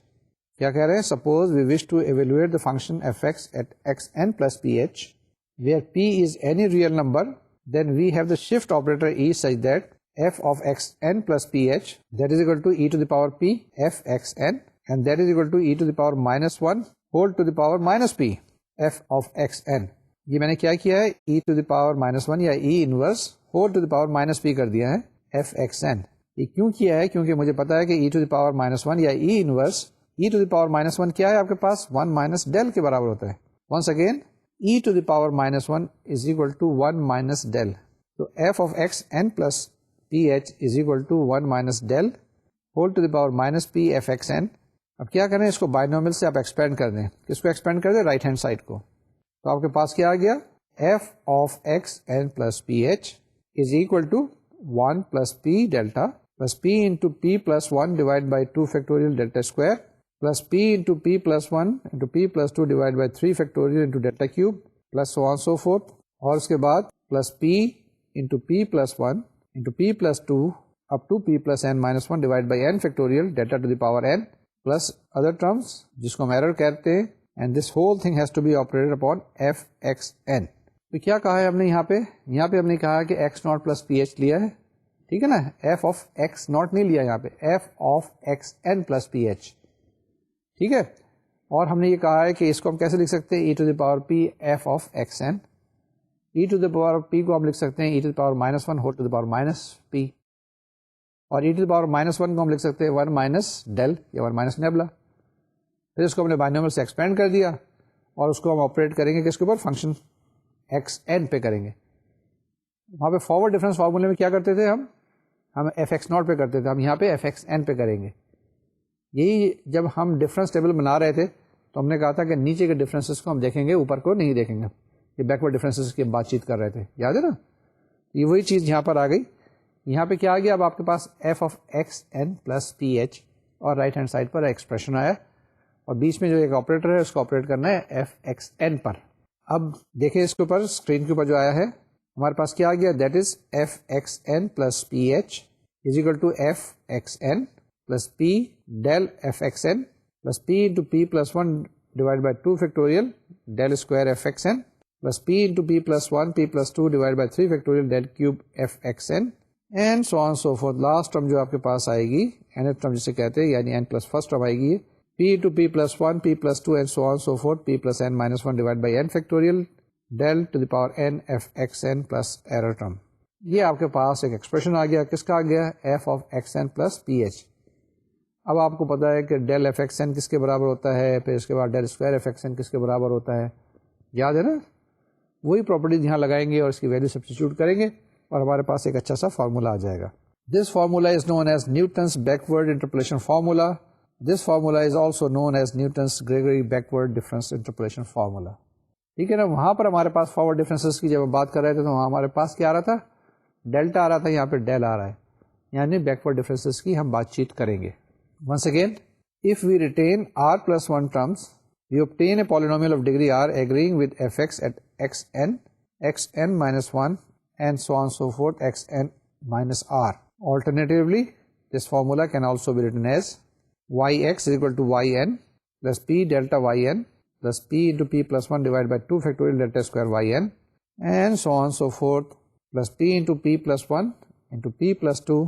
کیا کہہ رہے ہیں, suppose we wish to evaluate the function fx at xn plus ph where p is any real number, then we have the shift operator e such that f of xn plus ph that is equal to e to the power p f xn and that is equal to e to the power minus 1 whole to the power minus p f of xn. یہ میں نے کیا کیا ہے, e to the power minus 1 یا e inverse whole to the power minus p کر دیا ہے f xn. یہ کیوں کیا ہے, کیونکہ مجھے پتا ہے کہ e to the power minus 1 یا e inverse e to the power minus 1 کیا ہے آپ کے پاس 1 minus del کے برابر ہوتا ہے. once again e to the power minus 1 is equal to 1 minus del. So f of x n plus ph is equal to 1 minus del whole to the power minus p f x n. اب کیا کریں, اس کو binomial سے آپ expand کر دیں. کس کو ایکسپینڈ کر دیں؟ رائٹ ہینڈ سائڈ کو. تو آپ کے پاس کیا آ گیا, f of x n plus ph is equal to 1 plus p delta plus p into p plus 1 divided by 2 factorial delta square plus p into p plus 1 into p plus 2 divided by 3 factorial into delta cube plus so on so forth. اور اس کے بعد plus p into p plus 1 into p plus 2 up to p plus n minus 1 divided by n factorial delta to the power n plus other terms جس کو ہم error کہتے ہیں, and this whole thing has to be operated upon f x n. تو کیا کہا ہے ہم نے یہاں پہ ہم نے کہا کہ x naught plus p h لیا ہے, ٹھیک ہے نا. f of x ناٹ نہیں لیا یہاں پہ, f of x n plus p h, ٹھیک ہے. اور ہم نے یہ کہا ہے کہ اس کو ہم کیسے لکھ سکتے ہیں, e to the power p f of x n. e to the power p کو ہم لکھ سکتے ہیں e to the power minus 1 whole to the power minus p, اور e to the power minus 1 کو ہم لکھ سکتے ہیں 1 minus del یا 1 minus nebula. پھر اس کو ہم نے بائنومیل سے ایکسپینڈ کر دیا اور اس کو ہم آپریٹ کریں گے کس کے اوپر, فنکشن ایکس این پہ کریں گے. وہاں پہ فارورڈ ڈفرینس فارمولے میں کیا کرتے تھے, ہم ایف ایکس ناٹ پہ کرتے تھے, ہم یہاں پہ ایف ایکس این پہ کریں گے. یہی جب ہم ڈفرینس ٹیبل بنا رہے تھے تو ہم نے کہا تھا کہ نیچے کے ڈفرینسز کو ہم دیکھیں گے, اوپر کو نہیں دیکھیں گے. یہ بیکورڈ ڈفرینسز کی بات چیت کر رہے تھے, یاد ہے نا. یہ وہی چیز یہاں پر آ گئی. یہاں پہ کیا آ گیا, اب آپ کے پاس f of x n plus p h اور رائٹ ہینڈ سائڈ پر ایکسپریشن آیا, اور بیچ میں جو ایک آپریٹر ہے اس کو آپریٹ کرنا ہے ایف ایکس این پر. اب دیکھیں اس کے اوپر اسکرین کے اوپر جو آیا ہے ہمارے پاس کیا آ گیا, that is f x n plus p h is equal to f x n plus p del f x n plus p into p plus 1 divide by 2 factorial del square f x n plus p into p plus 1 p plus 2 divide by 3 factorial del cube f x n and so on so forth. Last term جو آپ کے پاس آئے گی nth term جسے کہتے ہیں, یعنی n plus first term آئے گی, p into p plus 1, p plus 2 and so on so forth, p plus n minus 1 divided by n factorial del to the power n f x n plus error term. یہ آپ کے پاس ایک expression آ گیا, کس کا آ گیا, f of x n plus p h. اب آپ کو پتا ہے کہ del f x n کس کے برابر ہوتا ہے, پھر اس کے بعد del square f x n کس کے برابر ہوتا ہے, یاد ہے نا. وہی پراپرٹیز یہاں لگائیں گے اور اس کی ویلیو سبسٹیٹیوٹ کریں گے اور ہمارے پاس ایک اچھا سا فارمولا آ جائے گا. This formula is known as Newton's backward interpolation formula. This formula is also known as Newton's Gregory backward difference interpolation formula. ٹھیک ہے نا. وہاں پر ہمارے پاس فارورڈ ڈفرینسز کی جب ہم بات کر رہے تھے تو وہاں ہمارے پاس کیا آ رہا تھا, ڈیلٹا آ رہا تھا, یہاں پہ ڈیل آ رہا ہے, یعنی بیکورڈ ڈفرینسز کی ہم بات چیت کریں گے. Once again, if we retain r plus 1 terms, we obtain a polynomial of degree r agreeing with fx at xn minus 1 and so on so forth xn minus r. Alternatively, this formula can also be written as yx is equal to yn plus p delta yn plus p into p plus 1 divided by 2 factorial delta square yn and so on so forth plus p into p plus 1 into p plus 2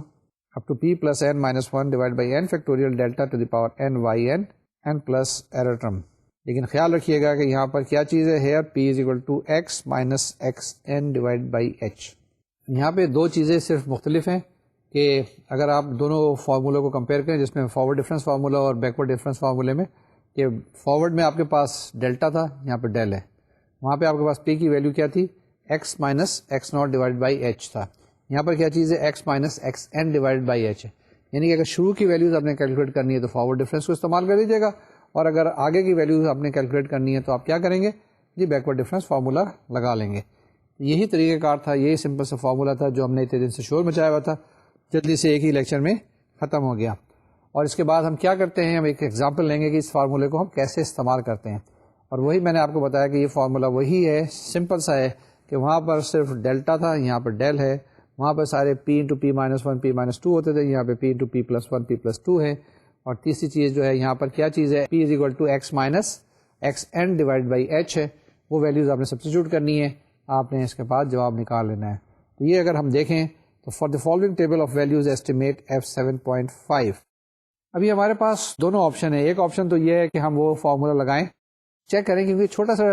up to p plus n minus 1 divided by n factorial delta to the power n yn and plus error term. لیکن خیال رکھیے گا کہ یہاں پر کیا چیز ہے, here p is equal to x minus xn divided by h. یہاں پہ دو چیزیں صرف مختلف ہیں کہ اگر آپ دونوں فارمولوں کو کمپیئر کریں, جس میں فارورڈ ڈفرینس فارمولا اور بیکورڈ ڈفرینس فارمولے میں, کہ فارورڈ میں آپ کے پاس ڈیلٹا تھا, یہاں پہ ڈیل ہے. وہاں پہ آپ کے پاس پی کی ویلیو کیا تھی, x minus x naught divide by h تھا. یہاں پر کیا چیز ہے, x minus x n divide by h ہے. یعنی کہ اگر شروع کی ویلیوز آپ نے کیلکولیٹ کرنی ہے تو فارورڈ ڈفرینس کو استعمال کر لیجیے گا, اور اگر آگے کی ویلیوز آپ نے کیلکولیٹ کرنی ہے تو آپ کیا کریں گے, جی بیکورڈ ڈفرینس فارمولا لگا لیں گے. یہی طریقہ کار تھا, یہی سمپل سا فارمولا تھا جو ہم نے اتنے دن سے شور مچایا ہوا تھا, جلدی سے ایک ہی لیکچر میں ختم ہو گیا. اور اس کے بعد ہم کیا کرتے ہیں, ہم ایک ایگزامپل لیں گے کہ اس فارمولے کو ہم کیسے استعمال کرتے ہیں. اور وہی میں نے آپ کو بتایا کہ یہ فارمولا وہی ہے, سمپل سا ہے کہ وہاں پر صرف ڈیلٹا تھا, یہاں پر ڈیل ہے. وہاں پر سارے پی into p minus 1 p minus 2 ہوتے تھے, یہاں پہ پی into p plus 1 p plus 2 ہے. اور تیسری چیز جو ہے یہاں پر کیا چیز ہے, p is equal to x minus x n divide by h ہے. وہ ویلیوز آپ نے سبسٹیٹیوٹ کرنی ہے, آپ نے اس کے بعد جواب نکال لینا ہے. تو یہ اگر ہم دیکھیں تو for the following table of values estimate f7.5. ابھی ہمارے پاس دونوں آپشن ہیں. ایک آپشن تو یہ ہے کہ ہم وہ فارمولا لگائیں, چیک کریں, کیونکہ چھوٹا سا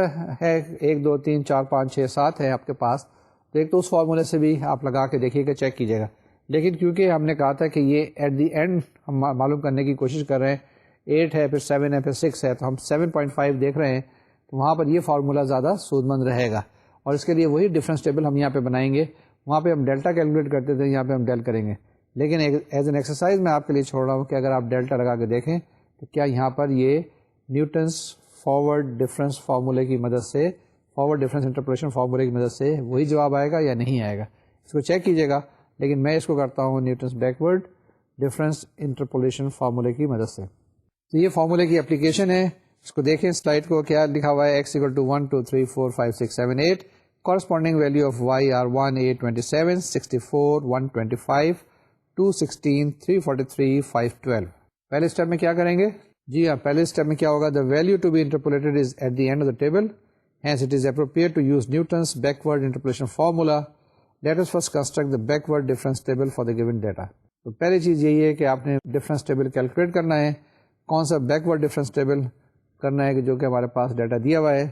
ہے, 1 2 3 4 5 6 7 ہے آپ کے پاس, تو ایک تو اس فارمولے سے بھی آپ لگا کے دیکھیے گا, چیک کیجیے گا. لیکن کیونکہ ہم نے کہا تھا کہ یہ ایٹ دی اینڈ ہم معلوم کرنے کی کوشش کر رہے ہیں, 8 ہے پھر 7 ہے پھر 6 ہے, تو ہم 7.5 دیکھ رہے ہیں. تو وہاں پر یہ فارمولا زیادہ سود مند رہے گا. اور اس کے لیے وہی ڈفرینس ٹیبل ہم یہاں پہ بنائیں گے. وہاں پہ ہم ڈیلٹا کیلکولیٹ کرتے تھے, یہاں پہ ہم ڈیل کریں گے. لیکن ایز این ایکسرسائز میں آپ کے لیے چھوڑ رہا ہوں کہ اگر آپ ڈیلٹا لگا کے دیکھیں تو کیا یہاں پر یہ نیوٹنس فارورڈ ڈفرینس فارمولے کی مدد سے, فارورڈ ڈفرینس انٹرپولیشن فارمولے کی مدد سے وہی جواب آئے گا یا نہیں آئے گا. اس کو چیک کیجیے گا. لیکن میں اس کو کرتا ہوں نیوٹنس بیکورڈ ڈفرینس انٹرپولیشن فارمولے کی مدد سے. تو یہ فارمولے کی اپلیکیشن ہے. اس کو دیکھیں سلائڈ کو, کیا لکھا ہوا ہے, x equal to 1 2 3 4 5 6 7 8 corresponding value of y are 1 8 27 64 125 216 343 512. پہلے اسٹیپ میں کیا کریں گے؟ جی ہاں, پہلے اسٹیپ میں کیا ہوگا, the value to be interpolated is at the end of the table, hence it is appropriate to use Newton's backward interpolation formula. Let us first construct the backward difference table for the given data. تو پہلی چیز یہی ہے کہ آپ نے difference table calculate کرنا ہے. کون سا بیکورڈ ڈفرینس ٹیبل کرنا ہے کہ جو کہ ہمارے پاس ڈیٹا دیا ہوا ہے.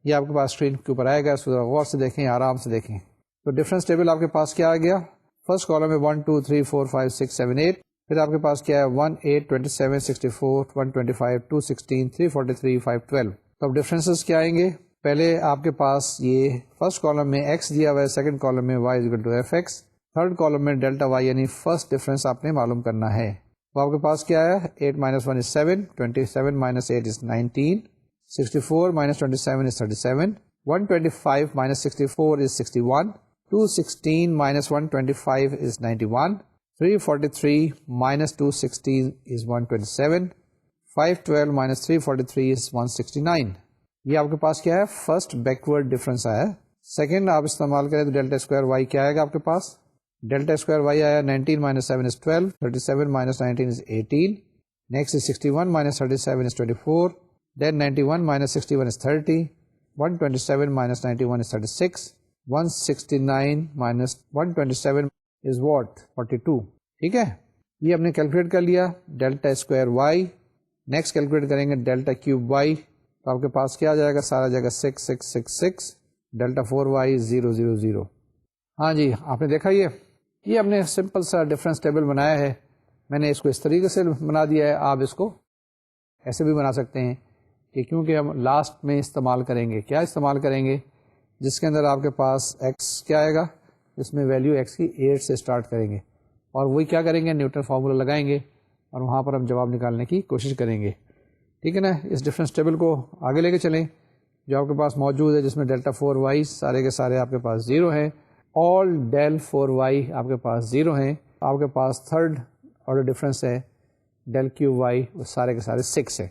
یہ آپ کے پاس اسکرین کے اوپر آئے گا, اس کو غور سے دیکھیں, آرام سے دیکھیں. تو ڈفرینس ٹیبل آپ کے پاس کیا آ گیا؟ فرسٹ کالم میں 1 2 3 4 5 6 7 8. پھر آپ کے پاس کیا ہے 1 8 27 64 125 216 343 512. تو اب ڈفرینسز کیا آئیں گے؟ پہلے آپ کے پاس یہ فرسٹ کالم میں x دیا ہوا ہے, سیکنڈ کالم میں y equal to fx, third column میں ڈیلٹا y یعنی فرسٹ ڈفرینس آپ نے معلوم کرنا ہے. تو آپ کے پاس کیا ہے, 8 minus 1 is 7, 27 minus 8 is 19, 64 minus 27 is 37, 125 minus 64 is 61, 216 minus 125 is 91, 343 minus 216 is 127, 512 minus 343 is 169. یہ آپ کے پاس کیا ہے, فرسٹ بیکورڈ ڈفرینس آیا ہے. سیکنڈ آپ استعمال کریں تو ڈیلٹا اسکوائر وائی کیا آئے گا آپ کے پاس؟ ڈیلٹا اسکوائر وائی آیا 19 minus 7 is 12, 37 minus 19 is 18, next is 61 minus 37 is 24, then 91 minus 61 is 30, 127 minus 91 is 36, 169 minus 127 is what? 42. ٹھیک ہے, یہ ہم نے کیلکولیٹ کر لیا delta square y. Next calculate کریں گے ڈیلٹا کیوب وائی. تو آپ کے پاس کیا آ جائے گا, سارا جائے گا 6 6 6 6, ڈیلٹا 4 وائی 0 0 0. ہاں جی, آپ نے دیکھا یہ ہم نے سمپل سا ڈفرینس ٹیبل بنایا ہے. میں نے اس کو اس طریقے سے بنا دیا ہے. آپ اس کو ایسے بھی بنا سکتے ہیں کہ کیونکہ ہم لاسٹ میں استعمال کریں گے, کیا استعمال کریں گے, جس کے اندر آپ کے پاس x کیا آئے گا, جس میں ویلیو x کی 8 سے اسٹارٹ کریں گے, اور وہی کیا کریں گے, نیوٹن فارمولا لگائیں گے اور وہاں پر ہم جواب نکالنے کی کوشش کریں گے. ٹھیک ہے نا. اس ڈفرینس ٹیبل کو آگے لے کے چلیں جو آپ کے پاس موجود ہے, جس میں ڈیلٹا 4 وائی سارے کے سارے آپ کے پاس 0 ہیں, آل ڈیل 4 وائی آپ کے پاس 0 ہیں. آپ کے پاس تھرڈ آرڈر ڈفرینس ہے ڈیل کیو وائی, وہ سارے کے سارے 6 ہیں.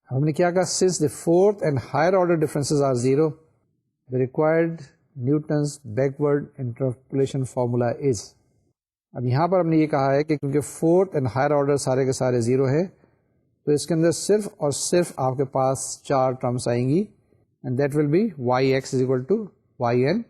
ہم نے کیا کہا, since the fourth and higher order differences are 0, the required Newton's backward interpolation formula is. اب یہاں پر ہم نے یہ کہا ہے کہ کیونکہ فورتھ اینڈ ہائر آرڈر سارے کے سارے 0 ہے, تو اس کے اندر صرف اور صرف آپ کے پاس 4 ٹرمس آئیں گی, and that will be y x is equal to y n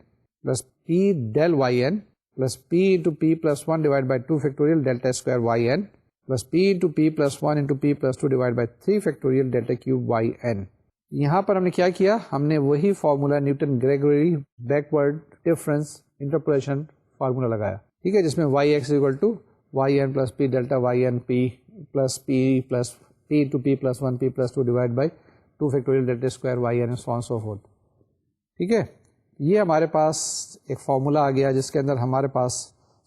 plus p del y n plus p into p plus 1 divide by 2 factorial delta square y n plus p into p plus 1 into p plus 2 divide by 3 factorial delta cube y n. یہاں پر ہم نے کیا کیا, ہم نے وہی formula Newton Gregory backward difference interpolation formula لگایا. ٹھیک ہے, جس میں y x equal to y n plus p delta y n p plus p into p plus 1 p plus 2 divide by 2 factorial delta square y n so on so forth. ٹھیک ہے, یہ ہمارے پاس ایک فارمولا آ گیا جس کے اندر ہمارے پاس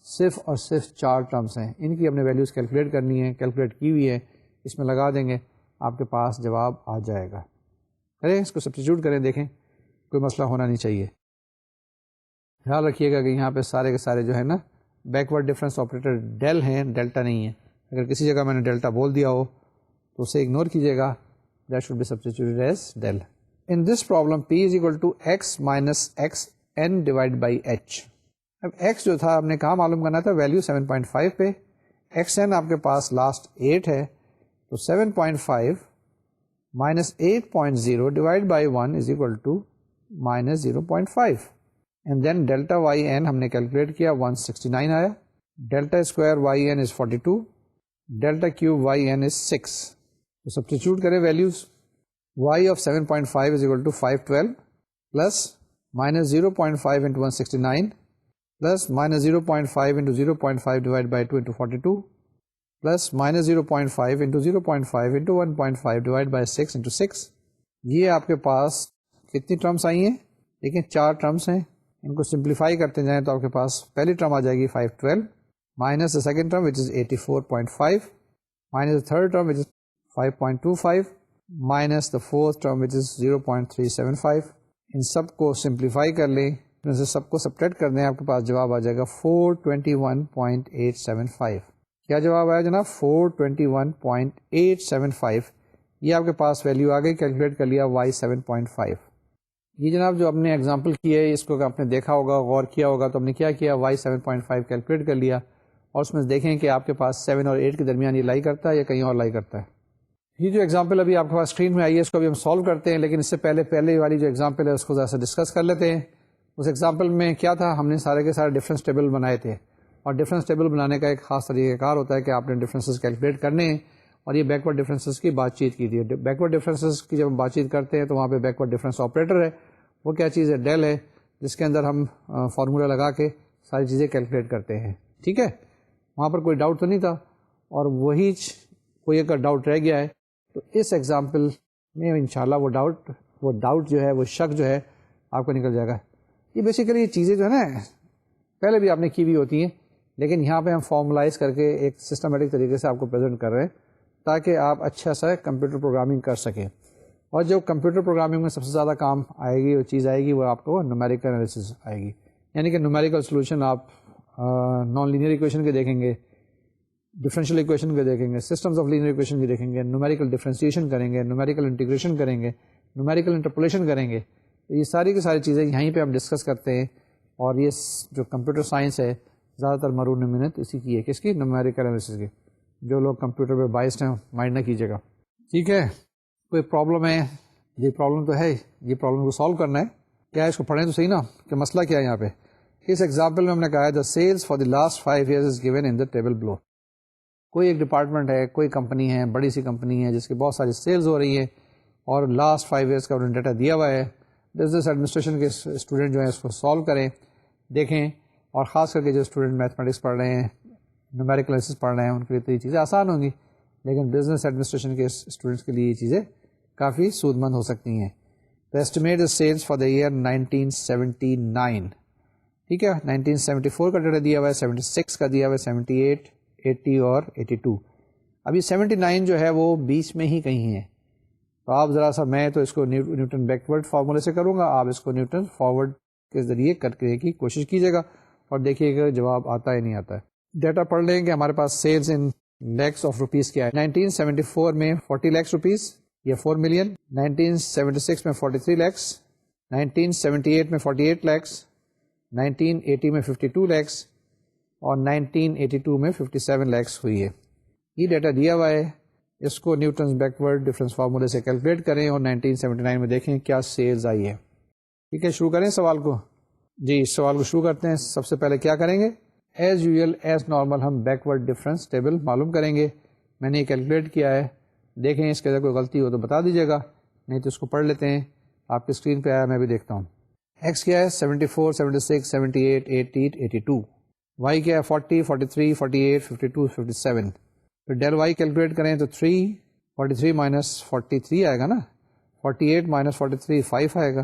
صرف اور صرف 4 ٹرمس ہیں. ان کی ہم نے ویلیوز کیلکولیٹ کرنی ہے, کیلکولیٹ کی ہوئی ہے, اس میں لگا دیں گے, آپ کے پاس جواب آ جائے گا. کریں اس کو سبسٹیچیوٹ کریں, دیکھیں کوئی مسئلہ ہونا نہیں چاہیے. خیال رکھیے گا کہ یہاں پہ سارے کے سارے جو ہے نا بیکورڈ ڈفرینس آپریٹر ڈیل ہیں, ڈیلٹا نہیں ہے. اگر کسی جگہ میں نے ڈیلٹا بول دیا ہو تو اسے اگنور کیجیے گا, that should be substituted as del. In this problem p is equal to x minus x n divide by h. اب ایکس جو تھا ہم نے کہاں معلوم کرنا تھا, ویلیو 7.5 پہ. ایکس این آپ کے پاس لاسٹ 8 ہے, تو 7.5 minus 8.0 divided by 1 is equal to minus 0.5. And then delta yn ہم نے کیلکولیٹ کیا 169 آیا. Delta square y n is 42, delta cube y n is 6. تو سبسٹیچیوٹ کریں values. Y of 7.5 is equal to 512 plus minus 0.5 into 169 plus minus 0.5 into 0.5 divide by 2 into 42 plus minus 0.5 into 0.5 into 1.5 divided by 6 into 6 یہ آپ کے پاس کتنی terms آئی ہیں؟ دیکھیں 4 terms ہیں. ان کو سمپلیفائی کرتے جائیں تو آپ کے پاس پہلی ٹرم آ جائے گی 512 minus the second term which is 84.5 minus the third term which is 5.25 minus the fourth term which is 0.375. ان سب کو سمپلیفائی کر لیں, ان سے سب کو سبٹریکٹ کر دیں, آپ کے پاس جواب آ جائے گا 421.875. کیا جواب آیا جناب؟ 421.875. یہ آپ کے پاس ویلیو آ گئی, کیلکولیٹ کر لیا y7.5. یہ جناب جو ہم نے ایگزامپل کی ہے اس کو آپ نے دیکھا ہوگا, غور کیا ہوگا, تو ہم نے کیا کیا y7.5 کیلکولیٹ کر لیا, اور اس میں دیکھیں کہ آپ کے پاس 7 اور 8 کے درمیان یہ لائی کرتا ہے یا کہیں اور لائی کرتا ہے. یہ جو ایگزامپل ابھی آپ کے پاس اسکرین میں آئی ہے اس کو ابھی ہم سالو کرتے ہیں, لیکن اس سے پہلے والی جو ایگزامپل ہے اس کو ذرا سا ڈسکس کر لیتے ہیں. اس ایگزامپل میں کیا تھا, ہم نے سارے کے سارے ڈفرینس ٹیبل بنائے تھے, اور ڈفرینس ٹیبل بنانے کا ایک خاص طریقہ کار ہوتا ہے کہ آپ نے ڈفرینسز کیلکولیٹ کرنے ہیں, اور یہ بیکورڈ ڈفرینسز کی بات چیت کی تھی. بیکورڈ ڈفرینسز کی جب ہم بات چیت کرتے ہیں تو وہاں پہ بیکورڈ ڈفرینس آپریٹر ہے, وہ کیا چیز ہے؟ ڈیل ہے, جس کے اندر ہم فارمولا لگا کے ساری چیزیں کیلکولیٹ کرتے ہیں. ٹھیک ہے, وہاں پر کوئی ڈاؤٹ تو نہیں تھا, اور وہی کوئی اگر ڈاؤٹ رہ گیا ہے تو اس ایگزامپل میں انشاءاللہ وہ ڈاؤٹ جو ہے, وہ شک جو ہے آپ کو نکل جائے گا. یہ بیسیکلی یہ چیزیں جو ہے نا پہلے بھی آپ نے کی ہوئی ہوتی ہیں, لیکن یہاں پہ ہم فارملائز کر کے ایک سسٹمیٹک طریقے سے آپ کو پریزنٹ کر رہے ہیں تاکہ آپ اچھا سا کمپیوٹر پروگرامنگ کر سکیں. اور جو کمپیوٹر پروگرامنگ میں سب سے زیادہ کام آئے گی, وہ چیز آئے گی, وہ آپ کو نومیریکل انالیسس آئے گی. یعنی کہ نومیریکل سولوشن آپ نان لینئر ایکویشن کے دیکھیں گے, ڈفرینشیل ایکویشن کے دیکھیں گے, سسٹمز آف لینئر ایکویشن کے دیکھیں گے, نومیریکل ڈفرینسیشن کریں گے, نومیریکل انٹیگریشن کریں گے, نومیریکل انٹرپولیشن کریں گے. یہ ساری کی ساری چیزیں یہیں پہ ہم ڈسکس کرتے ہیں, اور یہ جو کمپیوٹر سائنس ہے زیادہ تر مرون محنت اسی کی ہے. کس کی؟ نومیریکل انالیسس کی. جو لوگ کمپیوٹر پہ بائسڈ ہیں مائنڈ نہ کیجیے گا. ٹھیک ہے, کوئی پرابلم ہے؟ یہ پرابلم تو ہے, یہ پرابلم کو سالو کرنا ہے. کیا ہے اس کو پڑھیں تو صحیح نا کہ مسئلہ کیا ہے یہاں پہ. اس ایگزامپل میں ہم نے کہا ہے the sales for the last 5 years is given in the table below. کوئی ایک ڈپارٹمنٹ ہے, کوئی کمپنی ہے, بڑی سی کمپنی ہے جس کی بہت ساری سیلز ہو رہی ہیں, اور لاسٹ 5 years کا انہوں نے ڈیٹا دیا ہوا ہے. بزنس ایڈمنسٹریشن کے اسٹوڈنٹ جو ہیں اس کو سالو کریں, دیکھیں, اور خاص کر کے جو اسٹوڈنٹ میتھمیٹکس پڑھ رہے ہیں, نومیریکل انالیسس پڑھ رہے ہیں, ان کے لیے تو یہ چیزیں آسان ہوں گی, لیکن بزنس ایڈمنسٹریشن کے اسٹوڈنٹس کے لیے یہ چیزیں کافی سود مند ہو سکتی ہیں. تو estimate the sales for the year 1979. ٹھیک ہے, 1974 کا ڈیٹا دیا ہوا ہے, 76 کا دیا ہوا ہے, 78, 80 اور 82. ابھی 79 جو ہے وہ بیچ میں ہی کہیں ہے. تو آپ ذرا سا, میں تو اس کو نیوٹن بیکورڈ فارمولے سے کروں گا, آپ اس کو نیوٹن فارورڈ کے ذریعے کرنے کی کوشش کیجیے گا, اور دیکھیے گا جواب آتا ہے نہیں آتا ہے. ڈیٹا پڑھ لیں کہ ہمارے پاس sales in lakhs of rupees کیا ہے. 1974 میں 40 lakhs روپیز یا 4 million, 1976 میں 43 lakhs, 1978 میں 48 lakhs, 1980 میں 52 lakhs, اور 1982 میں 57 lakhs ہوئی ہے. یہ ڈیٹا دیا ہوا ہے, اس کو نیوٹنز بیکورڈ ڈفرینس فارمولے سے کیلکولیٹ کریں, اور 1979 میں دیکھیں کیا سیلز آئی ہے. ٹھیک ہے, شروع کریں سوال کو. جی, سوال کو شروع کرتے ہیں. سب سے پہلے کیا کریں گے؟ ایز یوزل ایز نارمل ہم بیکورڈ ڈفرینس ٹیبل معلوم کریں گے. میں نے یہ کیلکولیٹ کیا ہے, دیکھیں اس کے اندر کوئی غلطی ہو تو بتا دیجیے گا, نہیں تو اس کو پڑھ لیتے ہیں. آپ کی اسکرین پہ آیا, میں بھی دیکھتا ہوں. ایکس کیا ہے؟ 74, 76, 78, 80, 82. وائی کیا ہے؟ 40, 43, 48, 52, 57. پھر ڈیل وائی کیلکولیٹ کریں تو 3, 43 مائنس 43 آئے گا نا, 48 مائنس 43 5 آئے گا,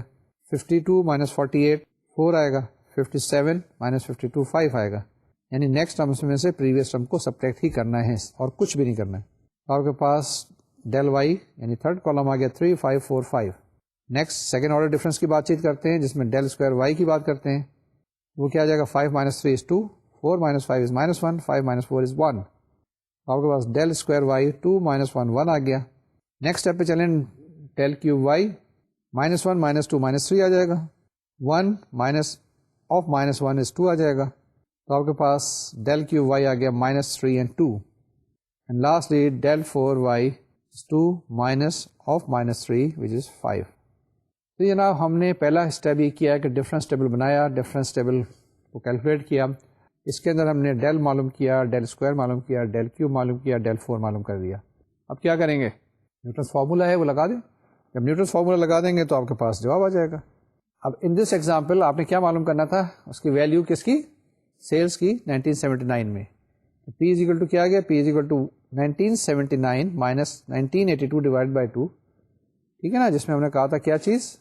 52 مائنس 48 4 آئے گا, 57 مائنس 52 5 آئے گا. یعنی نیکسٹ ٹرمس میں سے پریویس ٹرم کو سبٹریکٹ ہی کرنا ہے اور کچھ بھی نہیں کرنا ہے. آپ کے پاس ڈیل وائی یعنی تھرڈ کالم آ گیا 3 5 4 5. نیکسٹ سیکنڈ آرڈر ڈفرینس کی بات چیت کرتے ہیں, جس میں ڈیل اسکوائر وائی کی بات کرتے ہیں. وہ کیا آ جائے گا؟ 5 minus 3 is 2, 4 minus 5 is minus 1, 5 minus 4 is 1. آپ کے پاس ڈیل اسکوائر وائی 2 مائنس 1 1 آ گیا. نیکسٹ اسٹیپ پہ چلیں, del cube y minus 1 minus 2 minus 3 آ جائے گا. 1 مائنس آف مائنس 1 از 2 آ جائے گا. تو آپ کے پاس ڈیل کیوب وائی آ گیا minus 3 and 2. And lastly del 4 y is 2 minus of minus 3 which is 5. تو جناب ہم نے پہلا اسٹیپ یہ کیا کہ ڈفرینس ٹیبل بنایا, ڈفرینس ٹیبل کو کیلکولیٹ کیا. اس کے اندر ہم نے ڈیل معلوم کیا, ڈیل اسکوائر معلوم کیا, ڈیل کیوب معلوم کیا, ڈیل 4 معلوم کر دیا. اب کیا کریں گے؟ نیوٹنس فارمولا ہے وہ لگا دیں. جب نیوٹنس فارمولا لگا دیں گے تو آپ کے پاس جواب آ جائے گا. اب ان دس ایگزامپل آپ نے کیا معلوم کرنا تھا؟ اس کی ویلیو کس کی؟ سیلس کی 1979 میں. پی از اکول ٹو کیا گیا؟ P is equal to 1979 minus 1982 divide by 2. ٹھیک ہے نا, جس میں ہم نے کہا تھا کیا چیز,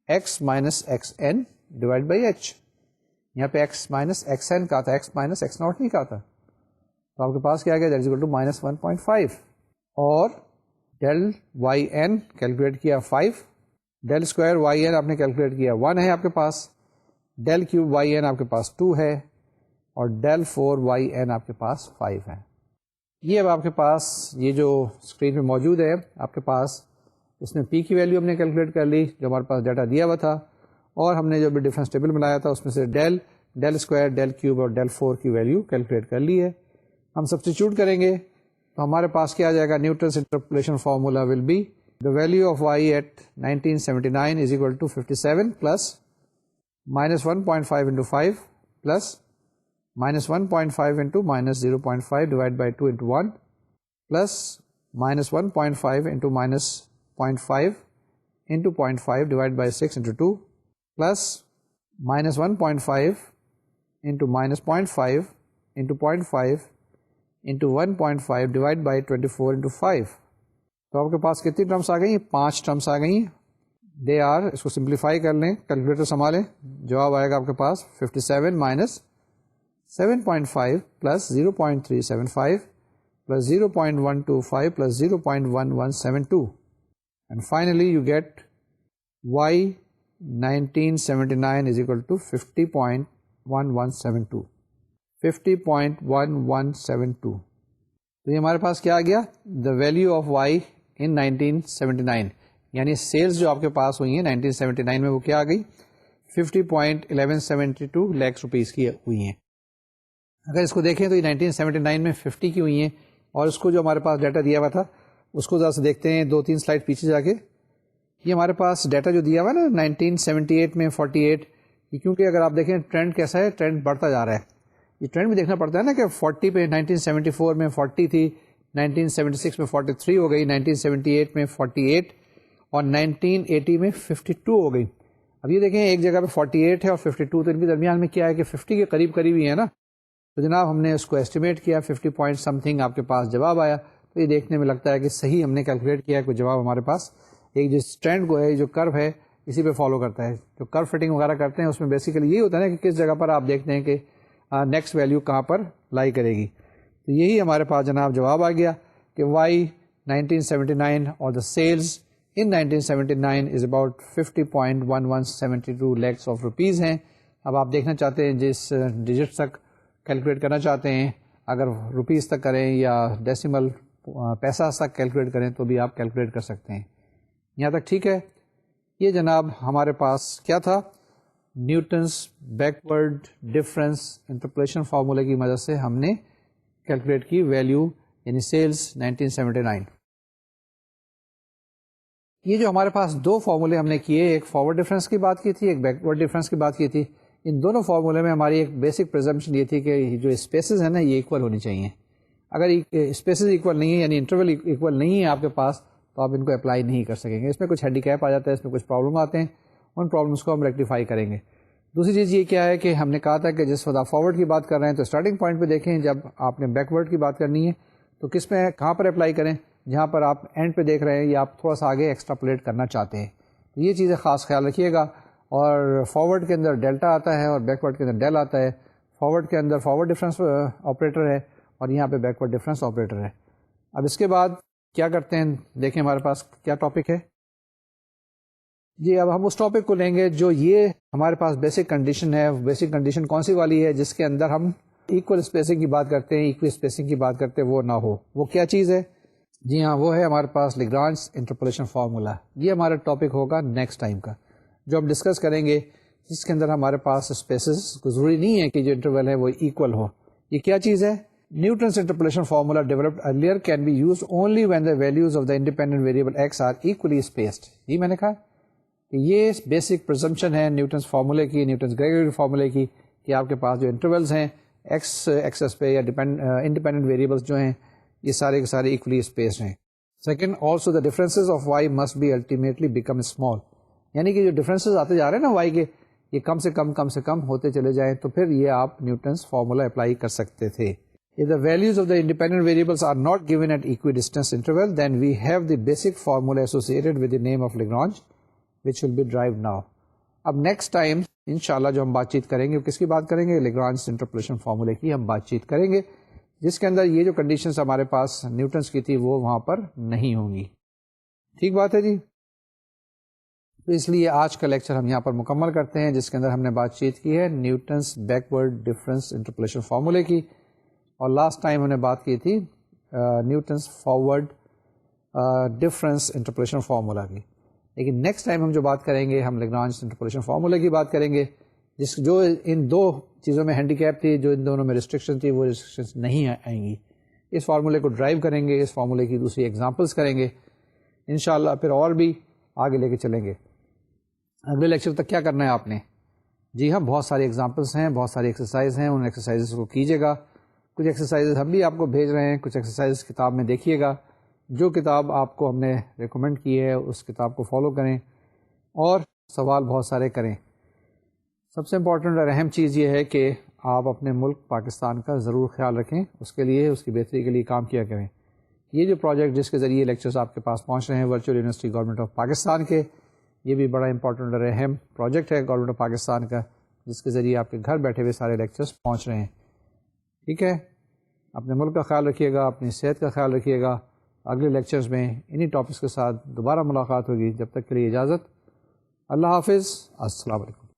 x minus x n divide by h. یہاں پہ ایکس مائنس ایکس این کہا تھا, ایکس مائنس ایکس ناٹ نہیں کہا تھا. تو آپ کے پاس کیا گیا, that is equal to minus 1.5, اور ڈیل وائی این کیلکولیٹ کیا 5, ڈیل اسکوائر وائی این آپ نے کیلکولیٹ کیا 1 ہے آپ کے پاس, ڈیل کیوب وائی این آپ کے پاس 2 ہے, اور ڈیل 4 وائی این آپ کے پاس 5 ہے. یہ اب آپ کے پاس یہ جو اسکرین پہ موجود ہے آپ کے پاس, اس میں پی کی ویلیو ہم نے کیلکولیٹ کر لی جو ہمارے پاس ڈیٹا دیا ہوا تھا, اور ہم نے جو بھی ڈفرینس ٹیبل بنایا تھا اس میں سے ڈیل اسکوائر, ڈیل کیوب اور ڈیل 4 کی ویلیو کیلکولیٹ کر لی ہے. ہم سبسٹیچیوٹ کریں گے تو ہمارے پاس کیا آ جائے گا, Newton's interpolation formula will be the value of y at 1979 is equal to 57 plus minus 1.5 into 5 plus minus 1.5 into minus 0.5 divided by 2 into 1 plus minus 1.5 into minus 0.5 into 0.5 divided by 6 into 2 plus minus 1.5 into minus 0.5 into 0.5 into 1.5 divided by 24 into 5. تو آپ کے پاس کتنی terms آ گئی ہیں, 5 terms آ گئی ہیں. They are, اس کو simplify کر لیں, کیلکولیٹر سنبھالیں, جواب آئے گا آپ کے پاس 57 minus 7.5 plus 0.375 plus 0.125 plus 0.1172, and finally you get y 1979 is equal to 50.1172. 50.1172. تو یہ ہمارے پاس کیا آ گیا, دا ویلیو آف وائی ان 1979, یعنی سیلز جو آپ کے پاس ہوئی ہیں 1979 میں وہ کیا آ گئی, 50.1172 لاکھ روپیز کی ہوئی ہیں. اگر اس کو دیکھیں تو یہ 1979 میں 50 کی ہوئی ہیں, اور اس کو جو ہمارے پاس ڈیٹا دیا ہوا تھا اس کو ذرا سے دیکھتے ہیں 2-3 سلائڈ پیچھے جا کے. یہ ہمارے پاس ڈیٹا جو دیا ہوا ہے نا 1978 میں 48, کیونکہ اگر آپ دیکھیں ٹرینڈ کیسا ہے, ٹرینڈ بڑھتا جا رہا ہے. یہ ٹرینڈ بھی دیکھنا پڑتا ہے نا کہ 40 پہ 1974 میں 40 تھی, 1976 میں 43 ہو گئی, 1978 میں 48, اور 1980 میں 52 ہو گئی. اب یہ دیکھیں ایک جگہ پہ 48 ہے اور 52, تو ان کے درمیان میں کیا ہے کہ 50 کے قریب قریب ہی ہے نا. تو جناب ہم نے اس کو ایسٹیمیٹ کیا, 50 پوائنٹ سم تھنگ آپ کے پاس جواب آیا. تو یہ دیکھنے میں لگتا ہے کہ صحیح ہم نے کیلکولیٹ کیا, کوئی جواب ہمارے پاس ایک جس ٹرینڈ کو ہے, جو کرو ہے اسی پہ فالو کرتا ہے. جو کرو فٹنگ وغیرہ کرتے ہیں اس میں بیسیکلی یہی ہوتا ہے نا کہ کس جگہ پر آپ دیکھتے ہیں کہ نیکسٹ ویلیو کہاں پر لائی کرے گی. تو یہی ہمارے پاس جناب جواب آ گیا کہ وائی 1979 اور the sales in 1979 is about 50.1172 lakhs of rupees ہیں. اب آپ دیکھنا چاہتے ہیں جس ڈیجٹ تک کیلکولیٹ کرنا چاہتے ہیں, اگر روپیز تک کریں یا ڈیسیمل پیسہ تک کیلکولیٹ کریں تو بھی آپ کیلکولیٹ کر سکتے ہیں. یہاں تک ٹھیک ہے. یہ جناب ہمارے پاس کیا تھا, نیوٹنس بیکورڈ ڈفرینس انٹرپولیشن فارمولے کی مدد سے ہم نے کیلکولیٹ کی ویلیو, یعنی سیلز 1979. یہ جو ہمارے پاس 2 فارمولے ہم نے کیے, ایک فارورڈ ڈفرینس کی بات کی تھی, ایک بیکورڈ ڈفرینس کی بات کی تھی. ان دونوں فارمولے میں ہماری ایک بیسک پرزمپشن یہ تھی کہ جو اسپیسز ہیں نا یہ ایکول ہونی چاہیے. اگر اسپیسز ایکول نہیں ہے, یعنی انٹرول ایکول نہیں ہے آپ کے پاس, تو آپ ان کو اپلائی نہیں کر سکیں گے. اس میں کچھ ہینڈی کیپ آ جاتا ہے, اس میں کچھ پرابلم آتے ہیں, ان پرابلمس کو ہم ریکٹیفائی کریں گے. دوسری چیز یہ کیا ہے کہ ہم نے کہا تھا کہ جس وقت آپ فارورڈ کی بات کر رہے ہیں تو اسٹارٹنگ پوائنٹ پہ دیکھیں, جب آپ نے بیکورڈ کی بات کرنی ہے تو کس میں کہاں پر اپلائی کریں, جہاں پر آپ اینڈ پہ دیکھ رہے ہیں یا آپ تھوڑا سا آگے ایکسٹراپولیٹ کرنا چاہتے ہیں. تو یہ چیزیں خاص خیال رکھیے گا. اور فارورڈ کے اندر ڈیلٹا آتا ہے اور بیکورڈ کے اندر ڈیل آتا ہے. فارورڈ کے اندر فارورڈ ڈفرینس آپریٹر ہے اور یہاں پہ بیکورڈ ڈفرینس آپریٹر ہے. اب اس کے بعد کیا کرتے ہیں, دیکھیں ہمارے پاس کیا ٹاپک ہے. جی اب ہم اس ٹاپک کو لیں گے جو یہ ہمارے پاس بیسک کنڈیشن ہے. بیسک کنڈیشن کون سی والی ہے, جس کے اندر ہم ایکول اسپیسنگ کی بات کرتے ہیں, ایکوی اسپیسنگ کی بات کرتے ہیں, وہ نہ ہو. وہ کیا چیز ہے؟ جی ہاں, وہ ہے ہمارے پاس لیگرانج انٹرپولیشن فارمولا. یہ ہمارا ٹاپک ہوگا نیکسٹ ٹائم کا, جو ہم ڈسکس کریں گے, جس کے اندر ہمارے پاس اسپیسز ضروری نہیں ہے کہ جو انٹرول ہے وہ ایکول ہو. یہ کیا چیز ہے؟ Newton's interpolation formula developed earlier can be used only when the values of the independent variable x are equally spaced. یہ میں نے کہا کہ یہ بیسک پرزمپشن ہے نیوٹنس فارمولے کی, نیوٹنس گریگری فارمولے کی, کہ آپ کے پاس جو انٹرولز ہیں ایکس ایکسس پہ یا انڈیپینڈنٹ ویریبلس جو ہیں یہ سارے کے سارے ایکولی اسپیسڈ ہیں. Second, also the differences of y must be ultimately become small, یعنی کہ جو ڈفرینسز آتے جا رہے ہیں نا وائی کے, یہ کم سے کم ہوتے چلے جائیں, تو پھر یہ آپ نیوٹنس فارمولا اپلائی کر سکتے تھے. If the values of the independent variables are not given at equidistance interval, then we have the basic formula associated with the name of Lagrange, which will be derived now. اب next time انشاءاللہ جو ہم بات چیت کریں گے وہ کس کی بات کریں گے؟ لیگرانج انٹرپولیشن فارمولے کی ہم بات چیت کریں گے، جس کے اندر یہ جو کنڈیشنز ہمارے پاس نیوٹنس کی تھی وہ وہاں پر نہیں ہوں گی. ٹھیک بات ہے جی. تو اس لیے آج کا لیکچر ہم یہاں پر مکمل کرتے ہیں، جس کے اندر ہم نے بات چیت کی ہے نیوٹنس بیکورڈ ڈفرینس انٹرپولیشن فارمولے کی، اور لاسٹ ٹائم ہم نے بات کی تھی Newton's forward difference interpolation formula کی. لیکن نیکسٹ ٹائم ہم جو بات کریں گے ہم لیگرانج انٹرپولیشن فارمولے کی بات کریں گے، جو ان دو چیزوں میں ہینڈی کیپ تھی، جو ان دونوں میں ریسٹرکشن تھی، وہ ریسٹرکشنز نہیں آئیں گی. اس فارمولے کو ڈرائیو کریں گے، اس فارمولے کی دوسری ایگزامپلس کریں گے انشاءاللہ، پھر اور بھی آگے لے کے چلیں گے. اگلے لیکچر تک کیا کرنا ہے آپ نے؟ جی ہاں، بہت ساری ایگزامپلس ہیں، بہت ساری ایکسرسائز ہیں، ان ایکسرسائزز کو کیجیے گا. کچھ ایکسرسائزز ہم بھی آپ کو بھیج رہے ہیں، کچھ ایکسرسائز کتاب میں دیکھیے گا. جو کتاب آپ کو ہم نے ریکمنڈ کی ہے اس کتاب کو فالو کریں اور سوال بہت سارے کریں. سب سے امپورٹنٹ اور اہم چیز یہ ہے کہ آپ اپنے ملک پاکستان کا ضرور خیال رکھیں، اس کے لیے، اس کی بہتری کے لیے کام کیا کریں. یہ جو پروجیکٹ جس کے ذریعے لیکچرز آپ کے پاس پہنچ رہے ہیں virtual university government of Pakistan کے، یہ بھی بڑا امپورٹنٹ اور اہم پروجیکٹ ہے گورنمنٹ آف پاکستان کا، جس کے ذریعے آپ کے گھر بیٹھے ہوئے سارے لیکچرز پہنچ رہے ہیں. ٹھیک ہے، اپنے ملک کا خیال رکھیے گا، اپنی صحت کا خیال رکھیے گا. اگلے لیکچرز میں انہی ٹاپکس کے ساتھ دوبارہ ملاقات ہوگی. جب تک کے لیے اجازت. اللہ حافظ. السلام علیکم.